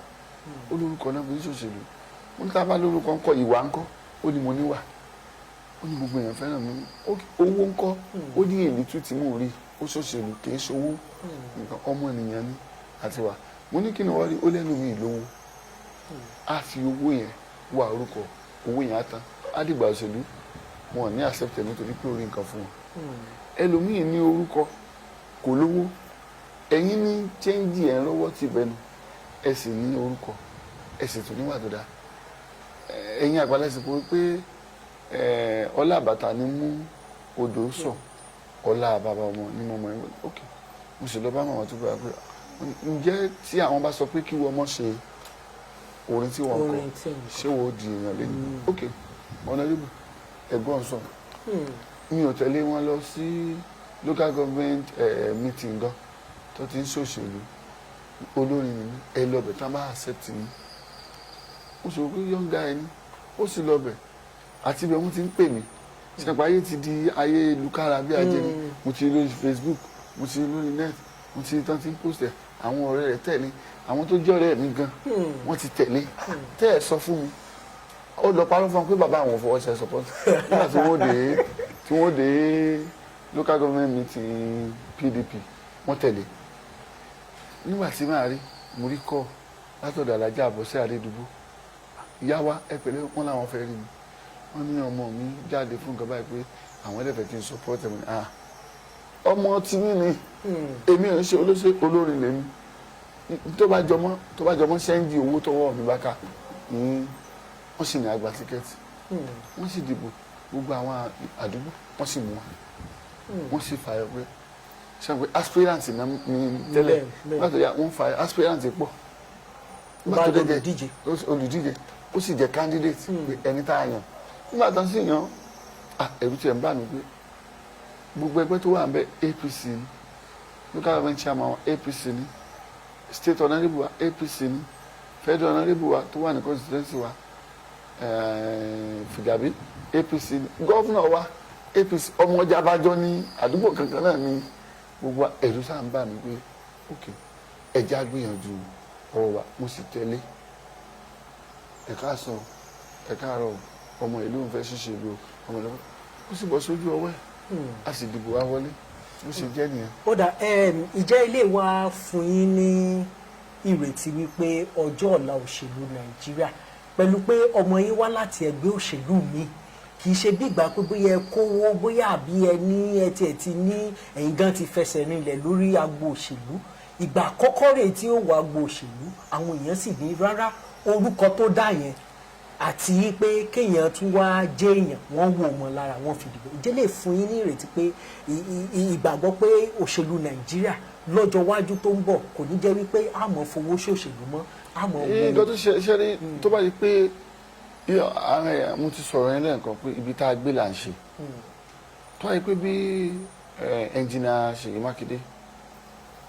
olórúkọ náà kò ní ṣòṣèlú mo ní ká bá lórúkọ ńkọ́ ìwà ńkọ́ ó ní mo níwà ó ní gbogbo èèyàn fẹ́ràn mi owó ńkọ́ ó ní èlé tú tí mò ń rí ó ṣòṣèlú kì í ṣowó nǹkan ọmọ ènìyàn ní àti wà mo ní kí ni wọ́n rí ó lẹ́nu mi ìlówó á fi owó yẹn wà orúkọ owó yẹn á tán á dìgbà òṣèlú wọn ò ní accept nítorí pé orí nǹkan fún wọn ẹlòmíì ní orúkọ kò lówó ẹ̀yin ní chẹ́ńjì ẹ̀ ń lọ́wọ́ ti bẹnu ẹ sì ní orúkọ ẹ sì tún níwà tó dáa ẹ̀yin àgbàlẹ́sìn pé ọlá àbàtà ni mú odò sọ ọlá bàbá ọmọ ní mo mọ ẹgbẹ́ ok mo sì lọ bá màmá tó bá pé ǹjẹ́ tí àwọn bá sọ pé kí wọ́n mọ̀ ṣe orin tí wọ́n kọ ṣé wo di èèyàn lẹ́nu ok Honorable ẹ̀gbọ́n sọ mi ò tẹ̀lé wọn lọ sí local government meeting gan tó ti ń ṣòṣèlú olórin ni ẹ lọ bẹ̀ tá bá accept mi ó sọ pé young guy ni ó sì lọ bẹ̀ àti ibẹ̀ wọ́n ti ń pè mí ṣẹ̀pọ̀ ayé ti di ayé lukára bí ajẹ́ni mo ti lórí Facebook mo ti lórí net mo ti tán ti ń post ẹ̀ àwọn ọ̀rẹ́ rẹ̀ tẹ̀lé àwọn tó jẹ́ ọ̀rẹ́ mi gan wọ́n ti tẹ̀lé tẹ́ ẹ̀ sọ fún mi ó lọ parọ́ fún mi pé bàbá àwọn fọwọ́ ṣe support nígbà tí wọ́n dé local government meeting PDP wọ́n tẹ̀lé nígbà tí màá rí mo rí kọ́ látọ̀dọ̀ alájà àbọ̀sẹ́ àdédùbú ìyá wa ẹ pẹ̀lẹ́ wọn làwọn fẹ́ rí mi wọ́n ní ọmọ mi jáde fún nǹkan báyìí pé àwọn ẹlẹ́fẹ̀ẹ́ ti ń support ẹ̀ mọ́ ọmọ tí mí ni èmi ò ń ṣe olórin lèmi tó bá jọmọ́ ṣẹ́ńjì owó tọwọ́ mi bá ká wọ́n sì ní àgbà tíkẹ́ẹ̀tì wọ́n sì dìbò gbogbo àwọn àdúgbò wọ́n sì mú wa wọ́n sì fàyọ pé ṣe pé aspirant ní tẹ́lẹ̀ nígbà tó yá wọ́n fàyọ aspirant pọ̀ nígbà tó dé olùdíje ó sì jẹ́ candidate pé ẹni tá a yàn nígbà tó ń sì yàn ẹ̀rù tiẹ̀ ń bà mí pé gbogbo ẹgbẹ́ tó wà ń bẹ APC ni local government chairman wa APC ni state honourable wa APC ni federal honourable wa tó wà ní constituency wa Fìjàbí APC ni governor wa APC ọmọ ọjà abájọ ní àdúgbò kankan náà ní gbogbo ẹ̀rù sáà ń bà mí pé ok ẹja gbìyànjú ọ̀rọ̀ wa mo sì tẹ̀lé ẹ̀ka sọ ẹ̀ka àárọ̀ ọmọ ìlú ń fẹ́ ṣíṣe ìlú ọmọ ìlú ó sì bọ́ sójú ọwọ́ ẹ̀ a sì dìbò wá wọlé ó ṣe jẹ́ nìyẹn. ó dà ìjẹ́ ilé wa fún yín ní ìrètí wípé ọjọ́ ọ̀la òṣèlú Nàìjíríà pẹ̀lú pé ọmọ yín wá láti ẹgbẹ́ òṣèlú mi kì í ṣe bí ìgbà pé bóyá ẹ kówó bóyá àbí ẹ ní ẹ ti ní ẹ̀yin gan ti fẹsẹ̀ rinlẹ̀ lórí agbo òṣèlú ìgbà àkọ́kọ́ rèé tí ó wọ agbo òṣèlú àwọn èèyàn sì ní rárá orúkọ tó dá yẹn àti pé kéèyàn tún wá jẹ́ èèyàn wọ́n wò mọ́ lára wọn fi dìbò ìdílé fún yín ní ìrètí pé ìgbàgbọ́ pé òṣèlú Nàìjíríà lọ́jọ́ iwájú tó ń bọ̀ kò ní jẹ́ wípé àmọ́ fowó ṣòṣèlú mọ́ àmọ́ owó. nǹkan tó ṣe rí tó bá di pé mo ti sọ̀rọ̀ yẹn lẹ́ẹ̀kan pé ibi tá a gbé là ń ṣe tó bá di pé bí ẹnjìnà Ṣèyí Mákindé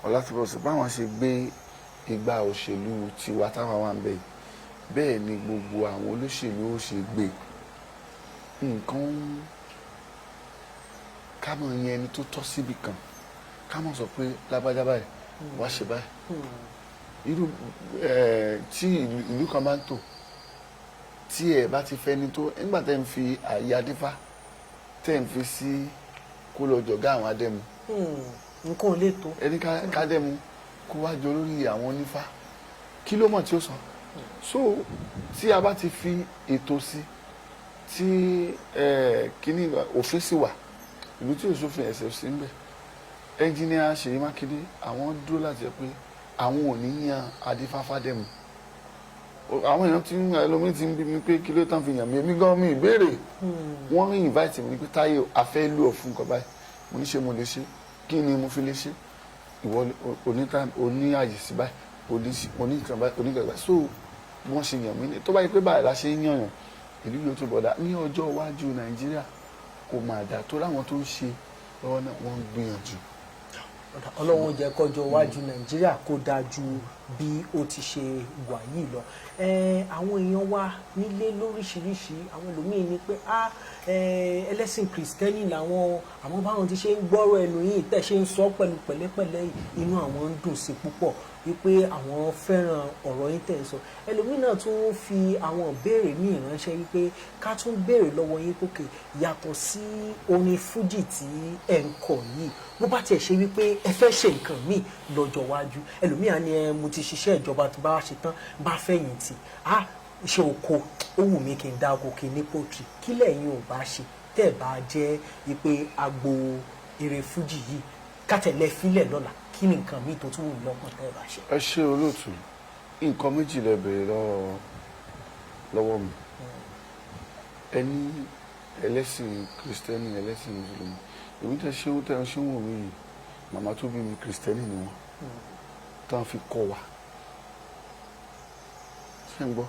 Ọlátìbọ̀sùn báwọn ṣe gbé ìgbà òṣèlú tiwa táwọn wà ń bẹ̀ yìí bẹ́ẹ̀ ni gbogbo àwọn olóṣèlú ó ṣe gbé nǹkan ká mọ̀ yẹn ẹni tó tọ́ síbi kan ká mọ̀ sọ pé lágbájá báyìí wá ṣe báyìí irú tí ìlú kan bá ń tò tí ẹ bá ti fẹ́ ni tó nígbà tẹ́ ń fi àyè adífá tẹ́ ń fi sí kó lọ jọ̀gá àwọn adẹ́mu nǹkan ò lè tó ẹni ká dẹ́mu kó wá jọ lórí àwọn onífá kí ló mọ̀ tí ó sọ so tí a bá ti fi ètò sí tí kíní òfin sì wà ìlú tí òṣòfin ẹ̀sẹ̀ sí ń bẹ̀ ẹnjìníà Ṣèyí Mákindé àwọn dúró láti ẹ pé àwọn ò ní yan adífáfá dẹ̀mú àwọn èèyàn tí ẹlòmíín ti ń bí mi pé kí ló tán fi yàn mí èmi gan mi ìbéèrè wọ́n rí invite mi pé Táyé afẹ́ lù ọ̀ fún nǹkan báyìí mo ní ṣe mo lè ṣe kí ni mo fi lè ṣe ìwọ oní àyè sí báyìí oníkan báyìí so wọ́n ṣe yàn mí ní tó bá yẹ pé báyìí la ṣe ń yànyàn ìlú yóò tún bọ̀dá ní ọjọ́ iwájú Nàìjíríà kò máa dà tó láwọn tó ń ṣe lọ́wọ́ náà wọ́n ń gbìyànjú. Ọlọ́run jẹ́ kọjọ́ iwájú Nàìjíríà kó dáa ju bí ó ti ṣe wà yìí lọ àwọn èèyàn wa nílé lóríṣiríṣi àwọn ẹlòmíín ní pé ẹlẹ́sìn kìrìsìtẹ́nì làwọn àwọn báwọn ti ṣe ń gbọ́rọ̀ ẹnu yìí tẹ̀ ṣe ń sọ pẹ̀lú pẹ̀lẹ́pẹ̀lẹ́ inú àwọn ń dùn sí púpọ̀ wípé àwọn fẹ́ràn ọ̀rọ̀ yín tẹ̀ ń sọ ẹlòmíín náà tún fi àwọn ìbéèrè míì ránṣẹ́ wípé ká tún béèrè lọ́wọ́ yín pókè yàtọ̀ sí orin fújì tí ẹ̀ ń kọ yìí bó bá tiẹ̀ ṣe wípé ẹ fẹ́ ṣe nǹkan míì lọ́jọ́ iwájú ẹlòmíín á ní mo ti ṣiṣẹ́ ìjọba tó bá ṣe tán bá fẹ̀yìntì iṣẹ́ oko ó wù mí kí n dá oko kí n ní pọ́tì kí lẹ́yìn ò bá ṣe tẹ́ ẹ̀ bá jẹ́ wípé agbo eré fújì yìí kátẹ̀lẹ́ fílẹ̀ lọ́la kí ni nǹkan míì tó tún wù lọ́kàn tẹ́ ẹ̀ bá ṣe. ẹ ṣe olóòtú nǹkan méjì lẹ béèrè lọ́wọ́ mi ẹni ẹlẹ́sìn kìrìsìtẹ́nì ẹlẹ́sìn mùsùlùmí èmi tẹ ṣé wò mí yìí màmá tó bí mi kìrìsìtẹ́nì ni wọn tán fi kọ́ wa ṣé ń gbọ́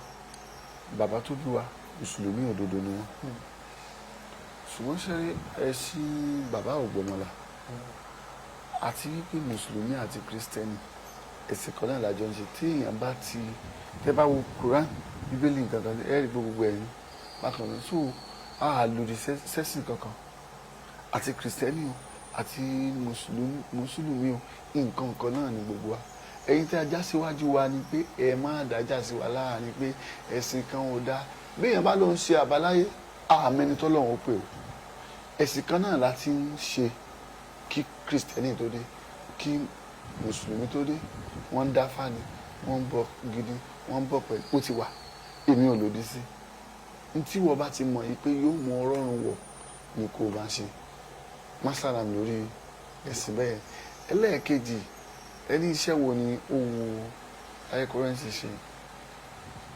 bàbá tó bí wa mùsùlùmí òdodo ni wọn ṣùgbọ́n ṣe ẹ̀sìn bàbá ògbómọlá àti wípé mùsùlùmí àti kìrìsìtẹ́nì ẹ̀sìn kan náà lájọ ń ṣe tí èèyàn bá ti tẹ́ bá wo Quran bíbélì nǹkan kan ẹ̀rí gbogbo ẹ̀yìn bákan náà so a lòdì sẹ́sìn kankan àti kìrìsìtẹ́nì o àti mùsùlùmí o nǹkan kan náà ni gbogbo wa ẹ̀yin tí a já síwájú wa ni pé ẹ má dájà sí wa láàrin pé ẹ̀sìn kan ò dáa béèyàn bá ló ń ṣe àbáláyé àmẹ́ni tọ́lọ́run ó pè o ẹ̀sìn kan náà láti ń ṣe kí kìrìsìtẹ́nì tó dé kí mùsùlùmí tó dé wọ́n ń dá fáni wọ́n ń bọ gidi wọ́n ń bọ pẹ̀lú ó ti wà èmi ò lòdì sí ní tí wọ́n bá ti mọ̀ yìí pé yóò mú ọrọ́run wọ̀ ni kò bá ṣe má sára mi lórí ẹ̀sìn bẹ́ẹ̀ ẹlẹ́ẹ̀kejì ẹni iṣẹ́ wo ni ó wu ayékọ́rẹ́ǹsì ṣe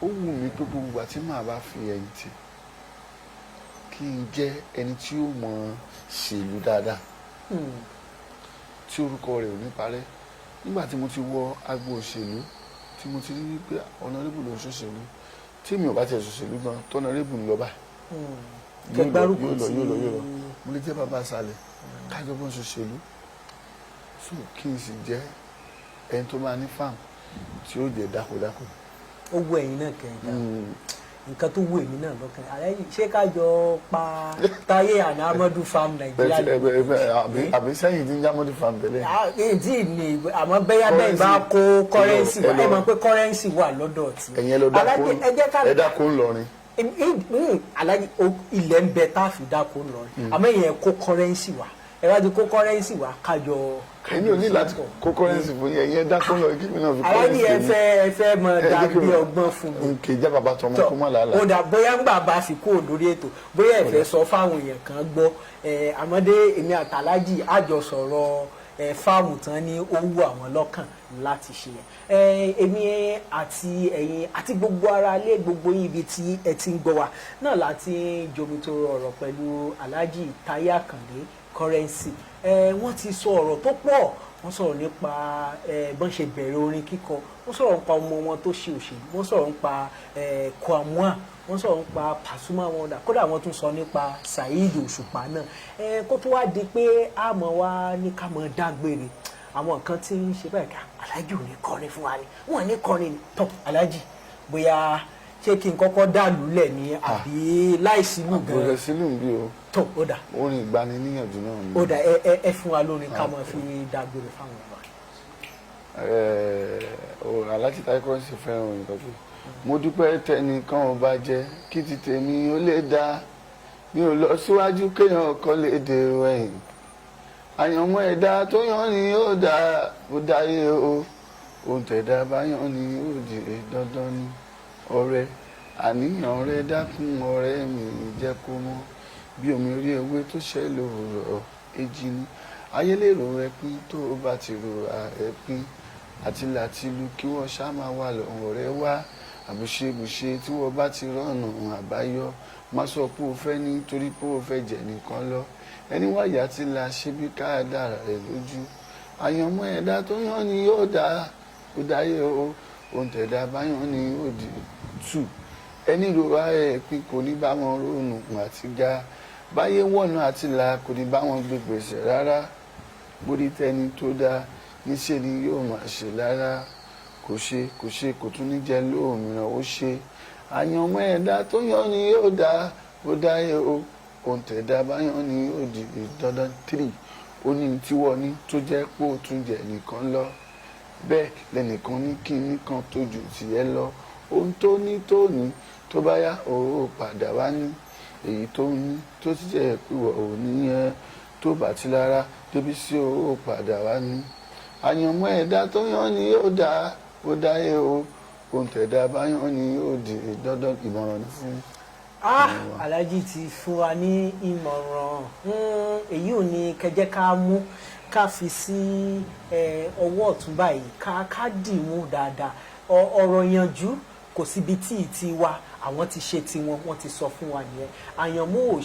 ó wù mí pé gbogbo àti màá bá fi ẹ̀yìn tì kí n jẹ́ ẹni tí ó mọ̀ ṣèlú dáadáa tí orúkọ rẹ̀ ò ní parẹ́ nígbà tí mo ti wọ agbo òṣèlú tí mo ti rí wípé ọ̀nàrẹ́bù ló ń ṣòṣèlú tí mi ò bá tiẹ̀ ṣòṣèlú gan tọ́nàrẹ́bù ń lọ báyìí yóò lọ mo lè jẹ́ bàbá àṣàlẹ̀ kájọ bó ń ṣòṣèlú so kí n sì jẹ́ ẹni tó máa ní fáàmù tí ó jẹ́ dákúdákú. ó wù ẹ̀yin náà kẹ́hìn nǹkan tó wù èmi náà lọ́kàn àlẹ́ ṣé ká jọ pa Taye and Amadu farm Nàìjíríà lè. àbí sẹ́yìn tí ń jẹ́ Amadu farm tẹ́lẹ̀. èdè ni àmọ́ bẹ́yà bẹ́ẹ̀ bá kó kọ́rẹ́ǹsì wà ẹ mọ̀ pé kọ́rẹ́ǹsì wà lọ́dọ̀ tí. ẹ̀yin ẹ dákó ńlọrin. alájí ilẹ̀ ń bẹ tá a fi dákó ńlọrin àmọ́ ìyẹn kó kọ́rẹ́ǹsì wà ẹ wá di kó kọ́rẹ́ǹsì wà kájọ. ẹ̀yin ò ní láti kó kọ́rẹ́ǹsì fún yẹn ẹ̀yin ẹ dákó ńlọrin kí mi náà fi kọ́rẹ́ǹsì. alájí ẹ fẹ́ mọ dàbí ọgbọ́n fún mi. nkè jẹ́ bàbá tọmọ kó má làálàá. ó dà bóyá ń gbà bá fi kó lórí ètò bóyá ẹ fẹ́ sọ fáwọn èèyàn kan gbọ́ àmọ́dé èmi àtàlájì àjọ sọ̀rọ̀ fáàmù tán ní ó wù àwọn lọ́kàn láti ṣe èmi àti ẹ̀yin àti gbogbo ara lé gbogbo ibi tí ẹ ti ń gbọ́ wa náà láti jomitoro ọ̀rọ̀ pẹ̀lú Alhaji Taye Akande Currency wọ́n ti sọ ọ̀rọ̀ tó pọ̀ wọ́n sọ̀rọ̀ nípa bọ́n ṣe bẹ̀rẹ̀ orin kíkọ wọ́n sọ̀rọ̀ nípa ọmọ wọn tó ṣe òṣèlú wọ́n sọ̀rọ̀ nípa Kwamua wọ́n sọ̀rọ̀ nípa Pasuma Wonder kódà wọ́n tún sọ nípa Saheed Òṣùpá náà kó tó wá di pé àmọ́ wa ní ká mọ̀ dágbére àwọn nǹkan tí ń ṣe báyìí ká Alhaji ò ní kọrin fún wa ni wọ́n ní kọrin ni tọ́ Alhaji bóyá ṣé kí n kọ́kọ́ dá lulẹ̀ ní àbí láìsí lù gan. àbúrò sílù ń bí o. tó o dà. orin ìgbaniníyànjú náà ni. ó dà ẹ fún wa lórin ká máa fi dágbére fáwọn ọba. Alhaji Taye Currency fẹ́ràn orin kan pé mo dúpẹ́ tẹnìkan ò bá jẹ́ kí ti tèmi ó lè dá mi ò lọ síwájú kéèyàn kan lè dèrò ẹ̀yìn àyànmọ́ ẹ̀dá tó yàn ni ó dá ó dáyé o ohun tẹ̀dá bá yàn ni ó di dandan ni ọ̀rẹ́ àníyàn rẹ dákun ọ̀rẹ́ mi jẹ́ kó mọ́ bí omi orí ewé tó ṣẹ́ lòrọ̀ èjì ni ayélèrò rẹ pín tó o bá ti rò ẹ pín àti làtìlú kí wọ́n ṣá máa wà lọ́wọ́ rẹ wá àbùṣebùṣe tí wọ́n bá ti rọ̀nà àbáyọ má sọ pé o fẹ́ nítorí pé o fẹ́ jẹ nìkan lọ ẹni wáyà tí la ṣe bí káàdára rẹ lójú àyànmọ́ ẹ̀dá tó yàn ni yóò dá ó dáyé o ohun tẹ̀dá bá yàn ni yóò di tù ẹni rora ẹ̀ pín kò ní bá wọn ronú àti ga báyé wọ̀nà àti là kò ní bá wọn gbé gbèsè rárá borí tẹni tó dá níṣẹ́ ni yóò máa ṣe lára kò ṣe kò tún ní jẹ lóòmìnira ó ṣe àyànmọ́ ẹ̀dá tó yàn ni yóò dá ó dáyé o ohun tẹ̀dá bá yàn ni yóò di dandan 3 ó ní tiwọ́ ní tó jẹ́ pé ó tún jẹ nìkan lọ bẹ́ẹ̀ lẹ́nìkan ní kí nìkan tó ju tìẹ lọ ohun tó ní tó bá yá ó padà wá ní èyí tó ní tó ti jẹ́ pìwọ̀ òní yẹn tó bá ti lára débi sí ó padà wá ní àyànmọ́ ẹ̀dá tó yàn ni yóò dá ó dáyé o ohun tẹ̀dá bá yàn ni yóò di dandan ìmọ̀ràn ní fún. Alhaji ti fún wa ní ìmọ̀ràn èyí ò ní kẹjẹ́ ká mú ká fi sí ọwọ́ ọ̀tún báyìí ká dì mú dáadáa ọ̀rọ̀ yanjú kò síbi tí ì ti wá àwọn ti ṣe tiwọn wọ́n ti sọ fún wa nìyẹn àyànmọ́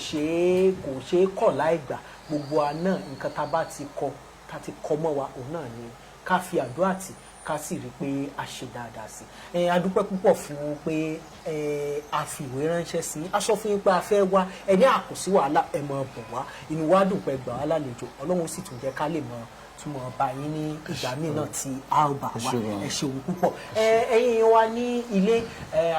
kò ṣeé kọ̀ láì gbà gbogbo wa náà nǹkan tá a bá ti kọ mọ́ wa òun náà ni ká fi àdúrà tì ká sì rí i pé a ṣe dáadáa sí i a dúpẹ́ púpọ̀ fún pé a fi ìwé ránṣẹ́ sí a sọ fún yín pé a fẹ́ wá ẹni àkòsí wàhálà ẹ máa bọ̀ wá inú wa dùn pé gbà wá lálejò ọlọ́run sì tún jẹ́ ká lè mọ túmọ̀ bá yín ní ìgbà míì náà tí a ó bá wa ẹ ṣeun púpọ̀ ẹ̀yin wa ní ilé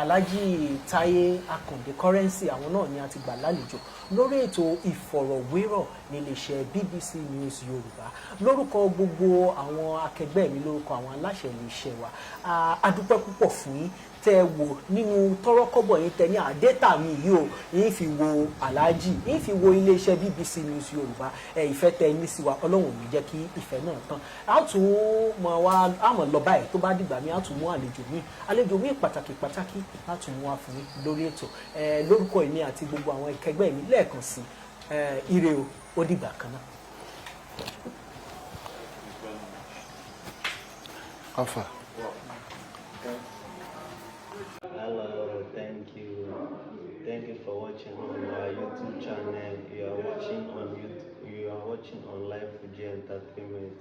Alhaji Taye Akande Currency àwọn náà ni a ti gbà lálejò lórí ètò ìfọ̀rọ̀wérọ̀ níléeṣẹ́ BBC News Yorùbá lórúkọ gbogbo àwọn akẹgbẹ́ mi lórúkọ àwọn aláṣẹ iléeṣẹ́ wa a dúpẹ́ púpọ̀ fún yín tẹ́ wò nínú tọrọkọ́bọ̀ yín tẹ́ ní àdétà mi yìí o yín fi wo Alhaji yín fi wo iléeṣẹ́ BBC News Yorùbá ìfẹ́ tẹ́ ní sí wa Ọlọ́run ò ní jẹ́ kí ìfẹ́ náà tán a tún mọ̀ lọ báyìí tó bá dìgbà mi a tún mú àlejò mi pàtàkì a tún mú wa fún yín lórí ètò lórúkọ èmi àti gbogbo àwọn ìkẹgbẹ́ mi lẹ́ẹ̀kan sí ire o ó dìgbà kan náà. Alpha. Hello, thank you. Thank you for watching on our YouTube channel. You are watching on Live Fuji Entertainment.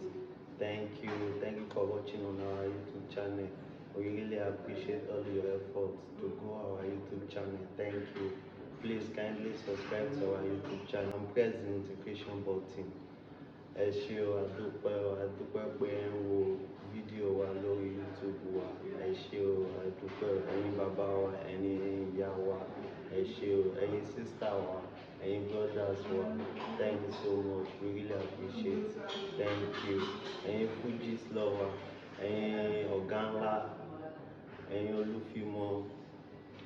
Thank you for watching on our YouTube channel. We really appreciate all your efforts to grow our YouTube channel. Thank you. Please kindly subscribe to our YouTube channel and press the notification button. Ẹ ṣé o, a dúpẹ́ pé ẹ ń wo fídíò wa lórí YouTube wa. Ẹ ṣé o, a dúpẹ́ ẹ̀yin bàbá wa, ẹ̀yin ìyá wa. Ẹ ṣé o, ẹ̀yin sister wa, ẹ̀yin brothers wa. Thank you so much, we really appreciate. Thank you. Ẹ̀yin Fuji's lover, ẹ̀yin ọ̀gá ńlá, ẹ̀yin olúfimọ,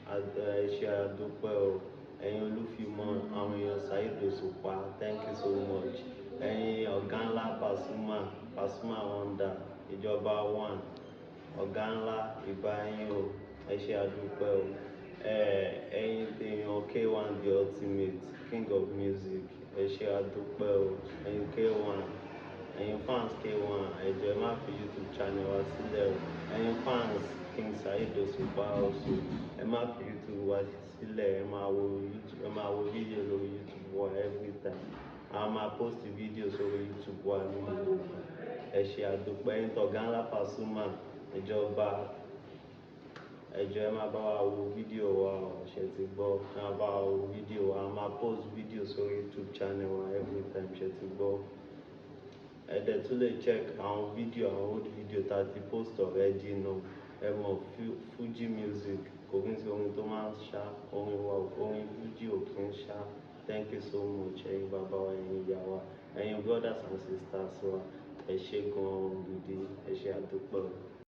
ẹ ṣé a dúpẹ́ o. Ẹ̀yin olúfimọ, àwọn èèyàn Saheed Òṣùpá, thank you so much. Ẹ̀yin ọ̀gá ńlá Pasuma Wonder, ìjọba one, ọ̀gá ńlá ìbá yín o, ẹ ṣé a dúpẹ́ o. Ẹ̀yin tèèyàn K1 the ultimate king of music, ẹ ṣé a dúpẹ́ o. Ẹ̀yin K1, ẹ̀yin fans K1, ẹ jọ̀ọ́ ẹ má fi YouTube channel wa sílẹ̀ o. Ẹ̀yin fans King Saheed Òṣùpá also, ẹ má fi YouTube wa sílẹ̀, ẹ máa wo fídíò lórí YouTube wa every time. A máa post fídíò sórí YouTube wa ní gbogbo ìgbà. Ẹ ṣé a dúpẹ́. Ẹ̀yin tọ̀gá ńlá Pasuma, ìjọba, ẹ jọ̀ọ́ ẹ máa bá wa wo fídíò wa o, ṣé ti gbọ́? Ẹ máa bá wa wo fídíò wa, a máa post fídíò sórí YouTube channel wa every time, ṣé ti gbọ́? Ẹ dẹ̀ tún lè check àwọn fídíò, àwọn old video tá a ti post already náà. Ẹ mọ̀ Fuji music kò kí n sí orin tó máa ń ṣá, orin Fuji ò kí ń ṣá. Thank you so much, ẹ̀yin bàbá wa, ẹ̀yin ìyá wa, ẹ̀yin brothers and sisters wa. Ẹ ṣé gan-an gidi, ẹ ṣé a dúpẹ́ o.